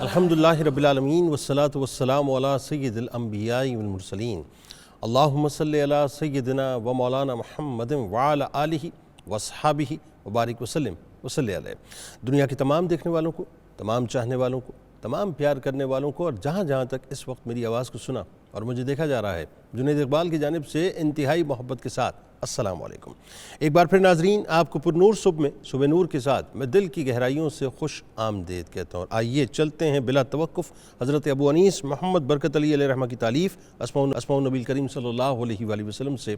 الحمدللہ رب العالمین والصلاة والسلام علی سید الانبیاء والمرسلین اللہم صلی علی سیدنا و مولانا محمد وعلی آلہ واصحابہ وبارک وسلم وصلی علیہ۔ دنیا کے تمام دیکھنے والوں کو، تمام چاہنے والوں کو، تمام پیار کرنے والوں کو، اور جہاں جہاں تک اس وقت میری آواز کو سنا اور مجھے دیکھا جا رہا ہے، جنید اقبال کی جانب سے انتہائی محبت کے ساتھ السلام علیکم۔ ایک بار پھر ناظرین، آپ کو پر نور صبح میں صبح نور کے ساتھ میں دل کی گہرائیوں سے خوش آمدید کہتا ہوں۔ آئیے چلتے ہیں بلا توقف حضرت ابو انیس محمد برکت علی علیہ رحمہ کی تالیف اسماء النبی کریم صلی اللہ علیہ وآلہ وسلم سے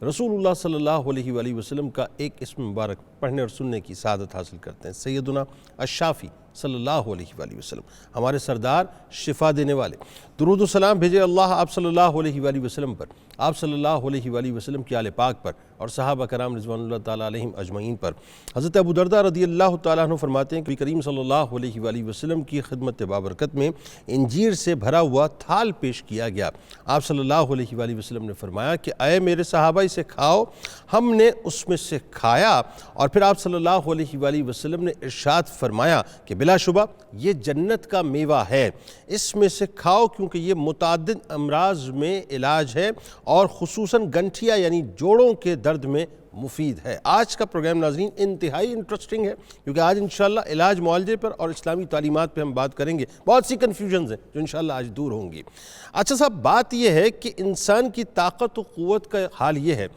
رسول اللہ صلی اللہ علیہ وآلہ وسلم کا ایک اسم مبارک پڑھنے اور سننے کی سعادت حاصل کرتے ہیں۔ سیدنا الشافی صلی اللہ علیہ وآلہ وسلم، ہمارے سردار، شفا دینے والے، درود و سلام بھیجے اللہ آپ صلی اللہ علیہ وآلہ وسلم پر، آپ صلی اللہ علیہ وآلہ وسلم کی آل پاک پر اور صحابہ کرام رضوان اللہ تعالیٰ علیہم اجمعین پر۔ حضرت ابو دردہ رضی اللہ تعالیٰ عنہ فرماتے ہیں کہ کریم صلی اللہ علیہ وآلہ وسلم کی خدمت بابرکت میں انجیر سے بھرا ہوا تھال پیش کیا گیا۔ آپ صلی اللہ علیہ وآلہ وسلم نے فرمایا کہ اے میرے صحابہ اسے کھاؤ۔ ہم نے اس میں سے کھایا، اور پھر آپ صلی اللہ علیہ وآلہ وسلم نے ارشاد فرمایا کہ بلا شبہ یہ جنت کا میوہ ہے، اس میں سے کھاؤ کیونکہ یہ متعدد امراض میں علاج ہے اور خصوصاً گنٹھیا یعنی جوڑوں کے درد میں مفید ہے۔ آج کا پروگرام ناظرین انتہائی انٹرسٹنگ ہے، کیونکہ آج انشاءاللہ علاج معالجے پر اور اسلامی تعلیمات پہ ہم بات کریں گے۔ بہت سی کنفیوژنز ہیں جو انشاءاللہ آج دور ہوں گی۔ اچھا صاحب، بات یہ ہے کہ انسان کی طاقت و قوت کا حال یہ ہے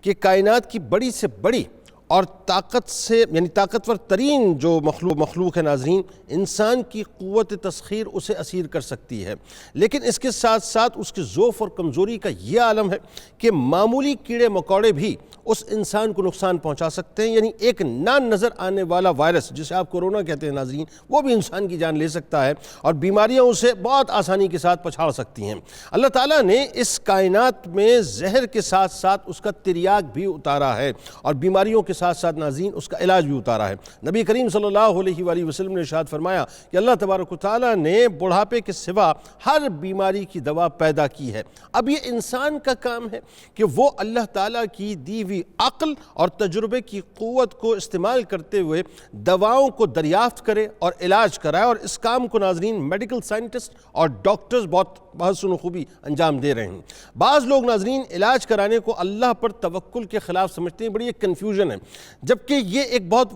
کہ کائنات کی بڑی سے بڑی اور طاقتور ترین جو مخلوق ہے ناظرین، انسان کی قوت تسخیر اسے اسیر کر سکتی ہے، لیکن اس کے ساتھ ساتھ اس کے ضعف اور کمزوری کا یہ عالم ہے کہ معمولی کیڑے مکوڑے بھی اس انسان کو نقصان پہنچا سکتے ہیں۔ یعنی ایک نہ نظر آنے والا وائرس جسے آپ کورونا کہتے ہیں ناظرین، وہ بھی انسان کی جان لے سکتا ہے اور بیماریاں اسے بہت آسانی کے ساتھ پچھاڑ سکتی ہیں۔ اللہ تعالیٰ نے اس کائنات میں زہر کے ساتھ ساتھ اس کا تریاق بھی اتارا ہے اور بیماریوں کے ساتھ ساتھ ناظرین اس کا علاج بھی اتارا ہے۔ نبی کریم صلی اللہ علیہ وآلہ وسلم نے ارشاد فرمایا کہ اللہ تبارک و تعالیٰ نے بڑھاپے کے سوا ہر بیماری کی دوا پیدا کی ہے۔ اب یہ انسان کا کام ہے کہ وہ اللہ تعالیٰ کی دی ہوئی عقل اور تجربے کی قوت کو استعمال کرتے ہوئے دواؤں کو دریافت کرے اور علاج کرائے، اور اس کام کو ناظرین میڈیکل سائنٹسٹ اور ڈاکٹرز بہت حسن و خوبی انجام دے رہے ہیں۔ بعض لوگ ناظرین علاج کرانے کو اللہ پر توکل کے خلاف سمجھتے ہیں، بڑی ایک کنفیوژن ہے، جبکہ یہ ایک بہت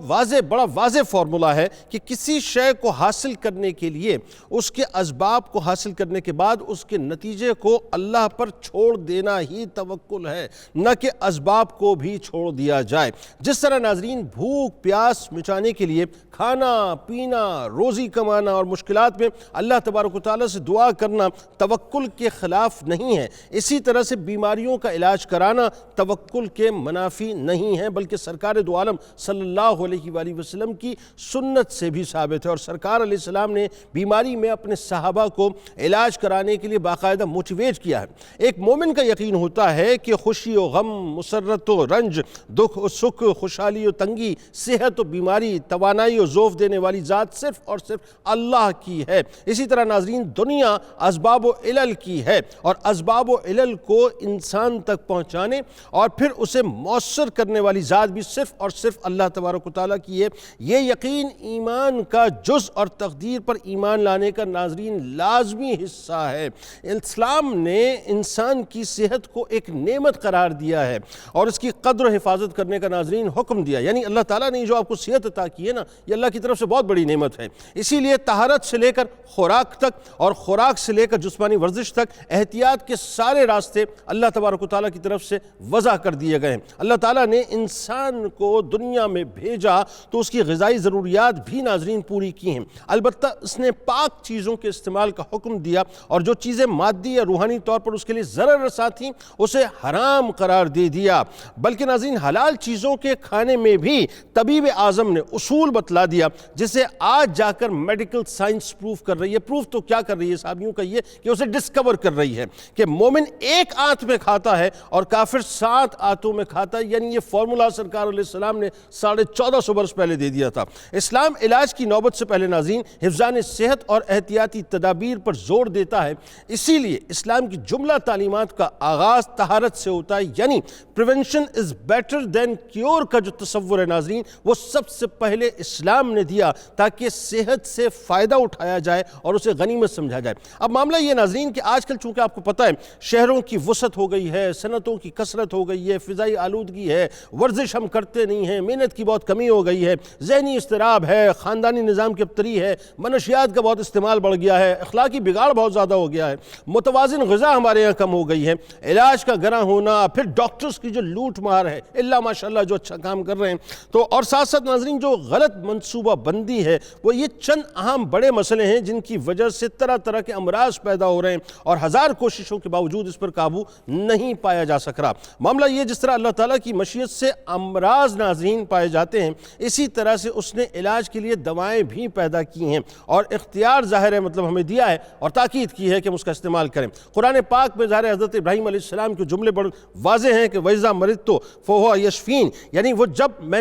بڑا واضح فارمولہ ہے کہ کسی شے کو حاصل کرنے کے لیے اس کے اسباب کو حاصل کرنے کے بعد اس کے نتیجے کو اللہ پر چھوڑ دینا ہی توکل ہے، نہ کہ اسباب کو بھی چھوڑ دیا جائے۔ جس طرح ناظرین بھوک پیاس مٹانے کے لیے کھانا پینا، روزی کمانا اور مشکلات میں اللہ تبارک و تعالیٰ سے دعا کرنا توکل کے خلاف نہیں ہے، اسی طرح سے بیماریوں کا علاج کرانا توکل کے منافی نہیں ہے، بلکہ سرکار دو عالم صلی اللہ علیہ وآلہ وسلم کی سنت سے بھی ثابت ہے۔ اور سرکار علیہ السلام نے بیماری میں اپنے صحابہ کو علاج کرانے کے لیے باقاعدہ موٹیویٹ کیا ہے۔ ایک مومن کا یقین ہوتا ہے کہ خوشی و غم، مسرت و رنج، دکھ و سکھ، خوشحالی و تنگی، صحت و بیماری، توانائی و ضعف دینے والی ذات صرف اور صرف اللہ کی ہے۔ اسی طرح ناظرین دنیا اسباب و علل کی ہے، اور اسباب و علل کو انسان تک پہنچانے اور پھر اسے مؤثر کرنے والی ذات بھی صرف اور صرف اللہ تبارک و تعالیٰ کی ہے۔ یہ یقین ایمان کا جز اور تقدیر پر ایمان لانے کا ناظرین لازمی حصہ ہے۔ اسلام نے انسان کی صحت کو ایک نعمت قرار دیا ہے اور اس کی قدر و حفاظت کرنے کا ناظرین حکم دیا، یعنی اللہ تعالیٰ نے جو آپ کو صحت عطا کی ہے نا، یہ اللہ کی طرف سے بہت بڑی نعمت ہے۔ اسی لیے طہارت سے لے کر خوراک تک اور خوراک سے لے کر جسمانی ورزش تک احتیاط کے سارے راستے اللہ تبارک و تعالیٰ کی طرف سے وضع کر دیے گئے ہیں۔ اللہ تعالیٰ نے انسان کو دنیا میں بھیجا تو اس کی غذائی ضروریات بھی ناظرین پوری کی ہیں، البتہ اس نے پاک چیزوں کے استعمال کا حکم دیا، اور جو چیزیں مادی یا روحانی طور پر اس کے لیے ضرر رساں تھیں اسے حرام قرار دے دیا۔ بلکہ ناظرین حلال چیزوں کے کھانے میں بھی طبیب اعظم نے اصول بتلا دیا، جسے آج جا کر میڈیکل سائنس پروف کر رہی ہے۔ پروف تو کیا کر رہی ہے صحابیوں کا، یہ کہ اسے ڈسکور کر رہی ہے کہ مومن ایک آنت میں کھاتا ہے اور کافر 7 آنتوں میں کھاتا ہے۔ یعنی یہ فارمولا سرکار سرکار علیہ السلام نے 1450 برس پہلے دے دیا تھا۔ اسلام علاج کی نوبت سے پہلے ناظرین حفظان صحت اور احتیاطی تدابیر پر زور دیتا ہے، اسی لیے اسلام کی جملہ تعلیمات کا آغاز طہارت سے ہوتا ہے، یعنی prevention is better than cure کا جو تصور ہے ناظرین وہ سب سے پہلے اسلام نے دیا تاکہ صحت سے فائدہ اٹھایا جائے اور اسے غنیمت سمجھا جائے۔ اب معاملہ یہ ناظرین کہ آج کل چونکہ آپ کو پتہ ہے شہروں کی وسعت ہو گئی ہے، صنعتوں کی کثرت ہو گئی ہے، فضائی آلودگی ہے، ورزش ہم کرتے نہیں ہیں، محنت کی بہت کمی ہو گئی ہے، ذہنی اضطراب ہے، خاندانی نظام کی ابتری ہے، منشیات کا بہت استعمال بڑھ گیا ہے، اخلاقی بگاڑ بہت زیادہ ہو گیا ہے، متوازن غذا ہمارے یہاں کم ہو گئی ہے، علاج کا گراں ہونا، پھر ڈاکٹرز کی جو لوٹ مار ہے، اللہ ماشاءاللہ جو اچھا کام کر رہے ہیں، تو اور ساتھ ساتھ ناظرین جو غلط منصوبہ بندی ہے وہ یہ چند اہم بڑے مسئلے ہیں جن کی وجہ سے طرح طرح کے امراض پیدا ہو رہے ہیں اور ہزار کوششوں کے باوجود اس پر قابو نہیں پایا جا سک رہا۔ معاملہ یہ جس طرح اللہ تعالیٰ کی مشیت سے امراض ناظرین پائے جاتے ہیں اسی طرح سے اس نے علاج کے لیے دوائیں بھی پیدا کی ہیں اور اختیار ظاہر ہے مطلب ہمیں دیا ہے اور تاکید کی ہے کہ ہم اس کا استعمال کریں۔ قرآن پاک میں ظاہر حضرت ابراہیم علیہ السلام کے جملے بڑے واضح ہیں کہ وَإِذَا مَرِضْتُ فَهُوَ يَشْفِينِ، یعنی وہ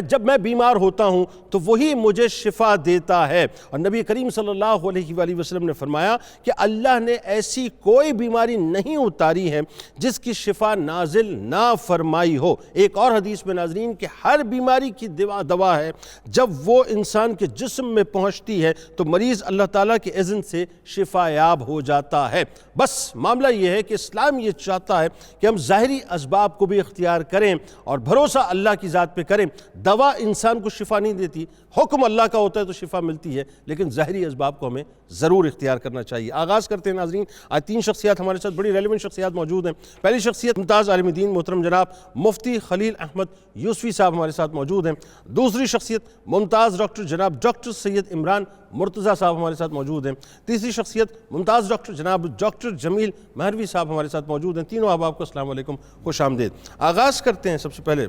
جب میں بیمار ہوتا ہوں تو وہی مجھے شفا دیتا ہے۔ اور نبی کریم صلی اللہ علیہ وآلہ وسلم نے فرمایا کہ اللہ نے ایسی کوئی بیماری نہیں اتاری ہے جس کی شفا نازل نہ فرمائی ہو۔ ایک اور حدیث میں ناظرین کہ ہر بیماری کی دوا ہے، جب وہ انسان کے جسم میں پہنچتی ہے تو مریض اللہ تعالیٰ کے اذن سے شفا یاب ہو جاتا ہے۔ بس معاملہ یہ ہے کہ اسلام یہ چاہتا ہے کہ ہم ظاہری اسباب کو بھی اختیار کریں اور بھروسہ اللہ کی ذات پہ کریں۔ دوا انسان کو شفا نہیں دیتی، حکم اللہ کا ہوتا ہے تو شفا ملتی ہے، لیکن ظاہری اسباب کو ہمیں ضرور اختیار کرنا چاہیے۔ آغاز کرتے ہیں ناظرین، آج 3 شخصیات ہمارے ساتھ بڑی ریلیونٹ شخصیات موجود ہیں۔ پہلی شخصیت ممتاز عالم دین محترم جناب مفتی خلیل احمد یوسفی صاحب ہمارے ساتھ موجود ہیں۔ دوسری شخصیت ممتاز ڈاکٹر جناب ڈاکٹر سید عمران مرتضیٰ صاحب ہمارے ساتھ موجود ہیں۔ تیسری شخصیت ممتاز ڈاکٹر جناب ڈاکٹر جمیل مہروی صاحب ہمارے ساتھ موجود ہیں۔ تینوں احباب کو السلام علیکم، خوش آمدید۔ آغاز کرتے ہیں سب سے پہلے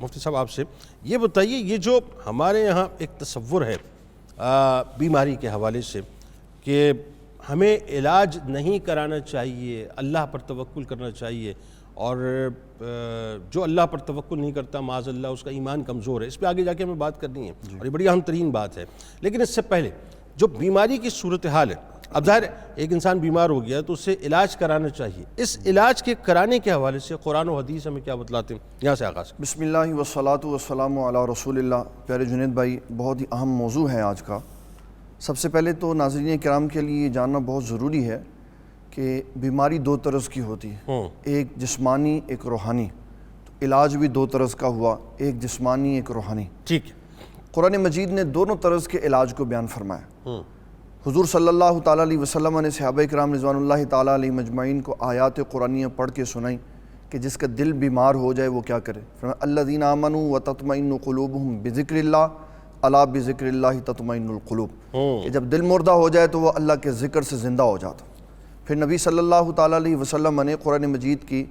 مفتی صاحب آپ سے، یہ بتائیے یہ جو ہمارے یہاں ایک تصور ہے بیماری کے حوالے سے کہ ہمیں علاج نہیں کرانا چاہیے، اللہ پر توکل کرنا چاہیے، اور جو اللہ پر توکل نہیں کرتا معاذ اللہ اس کا ایمان کمزور ہے، اس پہ آگے جا کے ہمیں بات کرنی ہے اور یہ بڑی اہم ترین بات ہے۔ لیکن اس سے پہلے جو بیماری کی صورتحال ہے، اب ظاہر ہے ایک انسان بیمار ہو گیا تو اسے علاج کرانا چاہیے، اس علاج کے کرانے کے حوالے سے قرآن و حدیث ہمیں کیا بتلاتے ہیں؟ یہاں سے آغاز۔ بسم اللہ والصلاۃ والسلام علی رسول اللہ۔ پیارے جنید بھائی، بہت ہی اہم موضوع ہے آج کا۔ سب سے پہلے تو ناظرین کرام کے لیے جاننا بہت ضروری ہے کہ بیماری 2 طرز کی ہوتی ہے، ایک جسمانی ایک روحانی، تو علاج بھی 2 طرز کا ہوا، ایک جسمانی ایک روحانی۔ ٹھیک ہے۔ قرآن مجید نے دونوں طرز کے علاج کو بیان فرمایا۔ حضور صلی اللہ تعالیٰ علیہ وسلم نے صحابہ کرام رضوان اللہ تعالیٰ علیہ مجمعین کو آیات قرآنیہ پڑھ کے سنائیں کہ جس کا دل بیمار ہو جائے وہ کیا کرے۔ فرمایا الذین آمنوا وتطمئن قلوبہم بذکر اللہ الا بذکر اللہ تطمئن القلوب، کہ جب دل مردہ ہو جائے تو وہ اللہ کے ذکر سے زندہ ہو جاتا۔ پھر نبی صلی اللہ تعالیٰ علیہ وسلم نے قرآن مجید کی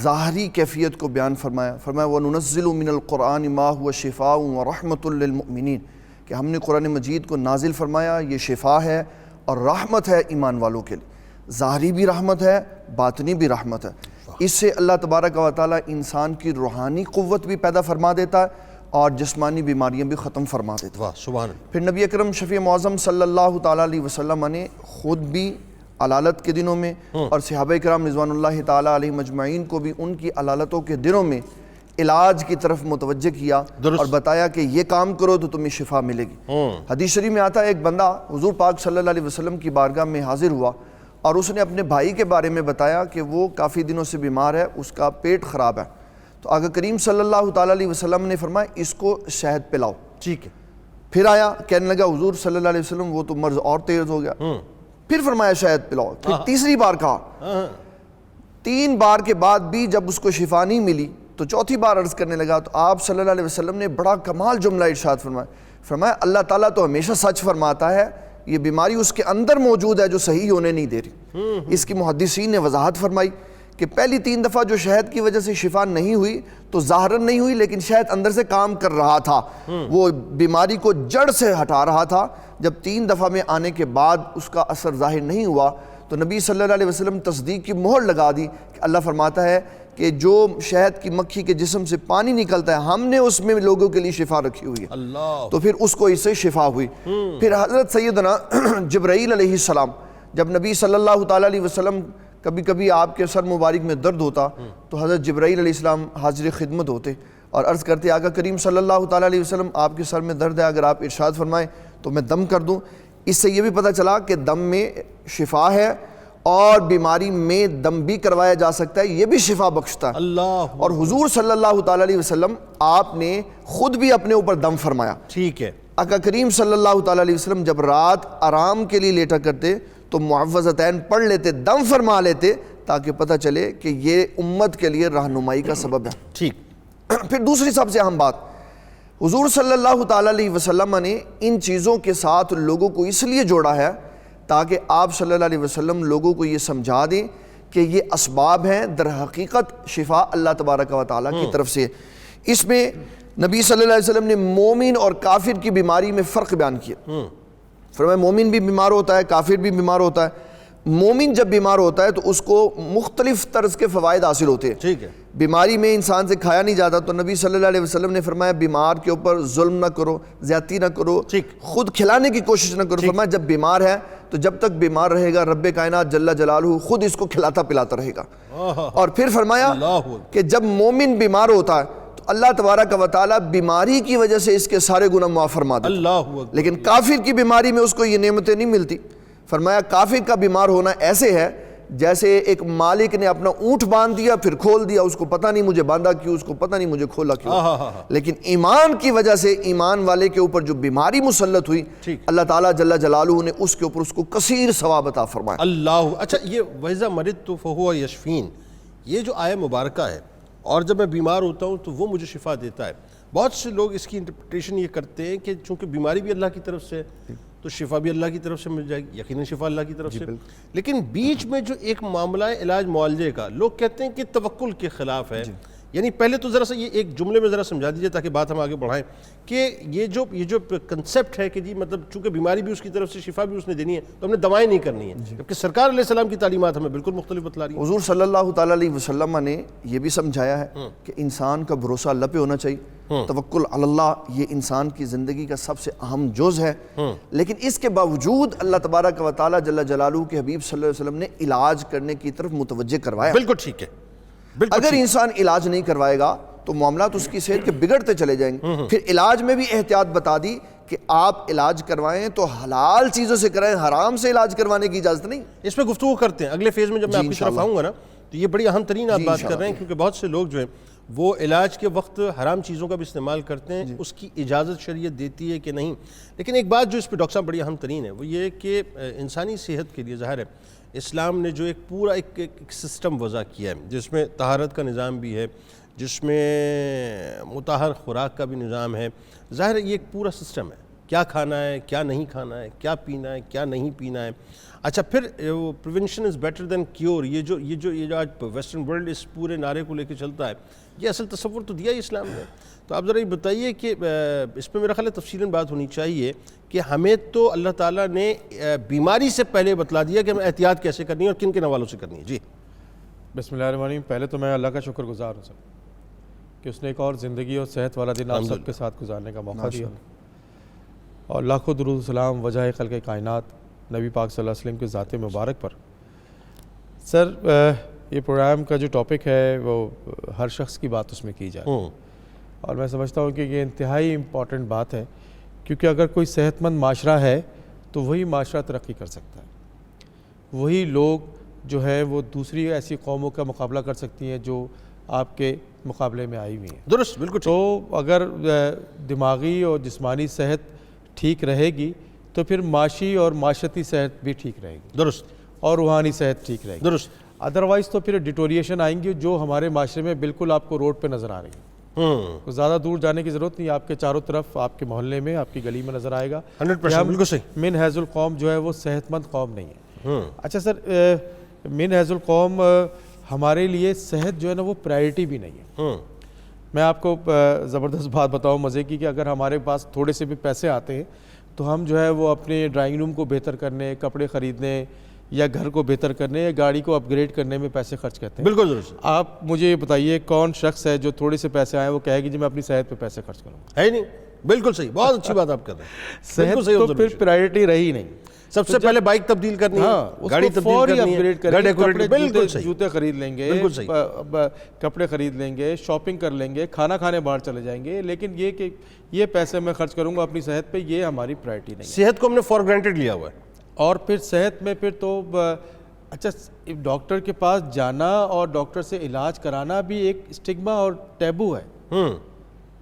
ظاہری کیفیت کو بیان فرمایا۔ فرمایا وَنُنَزِّلُ مِنَ الْقُرْآنِ مَا هُوَ شِفَاءٌ وَرَحْمَةٌ لِّلْمُؤْمِنِينَ، کہ ہم نے قرآن مجید کو نازل فرمایا، یہ شفا ہے اور رحمت ہے ایمان والوں کے لیے، ظاہری بھی رحمت ہے، باطنی بھی رحمت ہے۔ اس سے اللہ تبارک و تعالیٰ انسان کی روحانی قوت بھی پیدا فرما دیتا ہے اور جسمانی بیماریاں بھی ختم فرما دیتا ہے۔ واہ سبحان اللہ۔ پھر نبی اکرم شفیع معظم صلی اللہ تعالیٰ علیہ وسلم نے خود بھی علالت کے دنوں میں اور صحابہ کرام رضوان اللہ تعالیٰ علیہ مجمعین کو بھی ان کی علالتوں کے دنوں میں علاج کی طرف متوجہ کیا اور بتایا کہ یہ کام کرو تو تمہیں شفا ملے گی۔ حدیث شریف میں آتا ہے ایک بندہ حضور پاک صلی اللہ علیہ وسلم کی بارگاہ میں حاضر ہوا اور اس نے اپنے بھائی کے بارے میں بتایا کہ وہ کافی دنوں سے بیمار ہے، اس کا پیٹ خراب ہے۔ تو آقا کریم صلی اللہ تعالیٰ علیہ وسلم نے فرمایا اس کو شہد پلاؤ۔ ٹھیک ہے۔ پھر آیا کہنے لگا حضور صلی اللہ علیہ وسلم وہ تو مرض اور تیز ہو گیا۔ پھر فرمایا شہد پلاؤ۔ پھر تیسری بار کہا، 3 بار کے بعد بھی جب اس کو شفا نہیں ملی تو چوتھی بار عرض کرنے لگا تو آپ صلی اللہ علیہ وسلم نے بڑا کمال جملہ ارشاد فرمایا اللہ تعالیٰ تو ہمیشہ سچ فرماتا ہے، یہ بیماری اس کے اندر موجود ہے جو صحیح ہونے نہیں دے رہی۔ اس کی محدثین نے وضاحت فرمائی کہ پہلی 3 دفعہ جو شہد کی وجہ سے شفا نہیں ہوئی تو ظاہراً نہیں ہوئی، لیکن شہد اندر سے کام کر رہا تھا، وہ بیماری کو جڑ سے ہٹا رہا تھا۔ جب 3 دفعہ میں آنے کے بعد اس کا اثر ظاہر نہیں ہوا تو نبی صلی اللہ علیہ وسلم تصدیق کی مہر لگا دی کہ اللہ فرماتا ہے کہ جو شہد کی مکھی کے جسم سے پانی نکلتا ہے ہم نے اس میں لوگوں کے لیے شفا رکھی ہوئی ہے, اللہ. تو پھر اس کو اس سے شفا ہوئی. پھر حضرت سیدنا جبرائیل علیہ السلام جب نبی صلی اللہ تعالیٰ علیہ وسلم کبھی کبھی آپ کے سر مبارک میں درد ہوتا تو حضرت جبرائیل علیہ السلام حاضر خدمت ہوتے اور عرض کرتے آقا کریم صلی اللہ تعالیٰ علیہ وسلم آپ کے سر میں درد ہے, اگر آپ ارشاد فرمائیں تو میں دم کر دوں. اس سے یہ بھی پتہ چلا کہ دم میں شفا ہے اور بیماری میں دم بھی کروایا جا سکتا ہے, یہ بھی شفا بخشتا ہے. اللہ. اور حضور صلی اللہ تعالیٰ علیہ وسلم آپ نے خود بھی اپنے اوپر دم فرمایا. ٹھیک ہے. آقا کریم صلی اللہ تعالیٰ علیہ وسلم جب رات آرام کے لیے لیٹا کرتے تو معوذتین پڑھ لیتے, دم فرما لیتے, تاکہ پتہ چلے کہ یہ امت کے لیے رہنمائی کا سبب ہے. ٹھیک. پھر دوسری سب سے اہم بات, حضور صلی اللہ تعالیٰ علیہ وسلم نے ان چیزوں کے ساتھ لوگوں کو اس لیے جوڑا ہے تاکہ آپ صلی اللہ علیہ وسلم لوگوں کو یہ سمجھا دیں کہ یہ اسباب ہیں, در حقیقت شفا اللہ تبارک و تعالیٰ کی طرف سے. اس میں نبی صلی اللہ علیہ وسلم نے مومن اور کافر کی بیماری میں فرق بیان کیا. فرمایا مومن بھی بیمار ہوتا ہے, کافر بھی بیمار ہوتا ہے. مومن جب بیمار ہوتا ہے تو اس کو مختلف طرز کے فوائد حاصل ہوتے ہیں. ٹھیک ہے. بیماری میں انسان سے کھایا نہیں جاتا تو نبی صلی اللہ علیہ وسلم نے فرمایا بیمار کے اوپر ظلم نہ کرو, زیادتی نہ کرو, خود کھلانے کی کوشش نہ کرو. فرمایا جب بیمار ہے تو جب تک بیمار رہے گا رب کائنات جل جلالہ خود اس کو کھلاتا پلاتا رہے گا. اور پھر فرمایا کہ جب مومن بیمار ہوتا ہے تو اللہ تبارک و تعالیٰ بیماری کی وجہ سے اس کے سارے گناہ معاف فرما دیتا ہے. لیکن کافر کی بیماری میں اس کو یہ نعمتیں نہیں ملتی. فرمایا کافر کا بیمار ہونا ایسے ہے جیسے ایک مالک نے اپنا اونٹ باندھ دیا پھر کھول دیا, اس کو پتہ نہیں مجھے باندھا کیوں, اس کو پتہ نہیں مجھے کھولا کیوں. لیکن ایمان کی وجہ سے ایمان والے کے اوپر جو بیماری مسلط ہوئی اللہ تعالیٰ جل جلالہ نے اس کے اوپر اس کو کثیر ثواب عطا فرمایا. اللہ. اچھا, یہ وَإِذَا مَرِضْتُ فَهُوَ يَشْفِينِ, یہ جو آیہ مبارکہ ہے, اور جب میں بیمار ہوتا ہوں تو وہ مجھے شفا دیتا ہے. بہت سے لوگ اس کی انٹرپریٹیشن یہ کرتے ہیں کہ چونکہ بیماری بھی اللہ کی طرف سے تو شفا بھی اللہ کی طرف سے مل جائے گی. یقیناً شفا اللہ کی طرف سے, لیکن بیچ میں جو ایک معاملہ ہے علاج معالجے کا, لوگ کہتے ہیں کہ توکل کے خلاف ہے. یعنی پہلے تو ذرا سا یہ ایک جملے میں ذرا سمجھا دیجئے تاکہ بات ہم آگے بڑھائیں کہ یہ جو کنسیپٹ ہے کہ جی مطلب چونکہ بیماری بھی اس کی طرف سے شفا بھی اس نے دینی ہے تو ہم نے دوائیں نہیں کرنی ہیں, جبکہ سرکار علیہ السلام کی تعلیمات ہمیں بالکل مختلف بتلا رہی ہیں. حضور صلی اللہ تعالیٰ علیہ وسلم نے یہ بھی سمجھایا ہے کہ انسان کا بھروسہ اللہ پہ ہونا چاہیے. توکل علی اللہ یہ انسان کی زندگی کا سب سے اہم جز ہے. لیکن اس کے باوجود اللہ تبارک و تعالیٰ جل جلالہ کے حبیب صلی اللہ علیہ وسلم نے علاج کرنے کی طرف متوجہ کروایا. بالکل ٹھیک ہے. اگر انسان علاج نہیں کروائے گا تو معاملات اس کی صحت کے بگڑتے چلے جائیں گے. پھر علاج میں بھی احتیاط بتا دی کہ آپ علاج کروائیں تو حلال چیزوں سے کرائیں, حرام سے علاج کروانے کی اجازت نہیں. اس پہ گفتگو کرتے ہیں اگلے فیز میں جب میں آپ کی طرف آؤں گا نا, تو یہ بڑی اہم ترین آپ بات کر رہے ہیں, کیونکہ بہت سے لوگ جو ہیں وہ علاج کے وقت حرام چیزوں کا بھی استعمال کرتے ہیں. اس کی اجازت شریعت دیتی ہے کہ نہیں. لیکن ایک بات جو اس پہ ڈاکٹر صاحب بڑی اہم ترین ہے وہ یہ کہ انسانی صحت کے لیے ظاہر ہے اسلام نے جو ایک پورا ایک سسٹم وضع کیا ہے جس میں طہارت کا نظام بھی ہے, جس میں مطہر خوراک کا بھی نظام ہے. ظاہر ہے یہ ایک پورا سسٹم ہے, کیا کھانا ہے, کیا نہیں کھانا ہے, کیا پینا ہے, کیا نہیں پینا ہے. اچھا, پھر prevention is better than cure, یہ جو آج ویسٹرن ورلڈ اس پورے نعرے کو لے کے چلتا ہے, یہ اصل تصور تو دیا ہی اسلام نے. تو آپ ذرا یہ بتائیے کہ اس پہ میرا خیال ہے تفصیلاً بات ہونی چاہیے کہ ہمیں تو اللہ تعالیٰ نے بیماری سے پہلے بتلا دیا کہ ہمیں احتیاط کیسے کرنی ہے اور کن کن حوالوں سے کرنی ہے. جی بسم اللہ الرحمن الرحیم. پہلے تو میں اللہ کا شکر گزار ہوں سر کہ اس نے ایک اور زندگی اور صحت والا دن آپ سب کے ساتھ گزارنے کا موقع دیا, اور لاکھوں درود و سلام وجہ خلق کائنات نبی پاک صلی اللہ علیہ وسلم کے ذات مبارک پر. سر یہ پروگرام کا جو ٹاپک ہے وہ ہر شخص کی بات اس میں کی جائے, اور میں سمجھتا ہوں کہ یہ انتہائی امپورٹنٹ بات ہے, کیونکہ اگر کوئی صحت مند معاشرہ ہے تو وہی معاشرہ ترقی کر سکتا ہے. وہی لوگ جو ہے وہ دوسری ایسی قوموں کا مقابلہ کر سکتی ہیں جو آپ کے مقابلے میں آئی ہوئی ہیں. درست, بالکل. تو اگر دماغی اور جسمانی صحت ٹھیک رہے گی تو پھر معاشی اور معاشرتی صحت بھی ٹھیک رہے گی. درست. اور روحانی صحت ٹھیک رہے گی. درست. ادروائز تو پھر ڈیٹوریشن آئیں گی جو ہمارے معاشرے میں بالکل آپ کو روڈ پہ نظر آ رہی ہیں. زیادہ دور جانے کی ضرورت نہیں, آپ کے چاروں طرف آپ کے محلے میں آپ کی گلی میں نظر آئے گا. 100% بالکل صحیح. من حیث القوم جو ہے وہ صحت مند قوم نہیں ہے. اچھا سر, من حیث القوم ہمارے لیے صحت جو ہے نا وہ پرائرٹی بھی نہیں ہے. میں آپ کو زبردست بات بتاؤں مزے کی کہ اگر ہمارے پاس تھوڑے سے بھی پیسے آتے ہیں تو ہم جو ہے وہ اپنے ڈرائنگ روم کو بہتر کرنے, کپڑے خریدنے یا گھر کو بہتر کرنے یا گاڑی کو اپ گریڈ کرنے میں پیسے خرچ کرتے ہیں. بالکل درست. آپ مجھے یہ بتائیے کون شخص ہے جو تھوڑے سے پیسے آئے وہ کہے گی جی میں اپنی صحت پہ پیسے خرچ کروں گا؟ ہے نہیں. بالکل صحیح, بہت اچھی بات آپ کر رہے ہیں. صحت تو پھر پرائرٹی رہی نہیں. سب سے پہلے بائک تبدیل کرنی ہے, گاڑی تبدیل کرنی ہے, بالکل صحیح, جوتے خرید لیں گے, بالکل صحیح, کپڑے خرید لیں گے, شاپنگ کر لیں گے, کھانا کھانے باہر چلے جائیں گے, لیکن یہ کہ یہ پیسے میں خرچ کروں گا اپنی صحت پہ, یہ ہماری پرائرٹی نہیں ہے. صحت کو ہم نے فار گرانٹیڈ لیا ہوا ہے. اور پھر صحت میں پھر تو اچھا ڈاکٹر کے پاس جانا اور ڈاکٹر سے علاج کرانا بھی ایک اسٹگما اور ٹیبو ہے.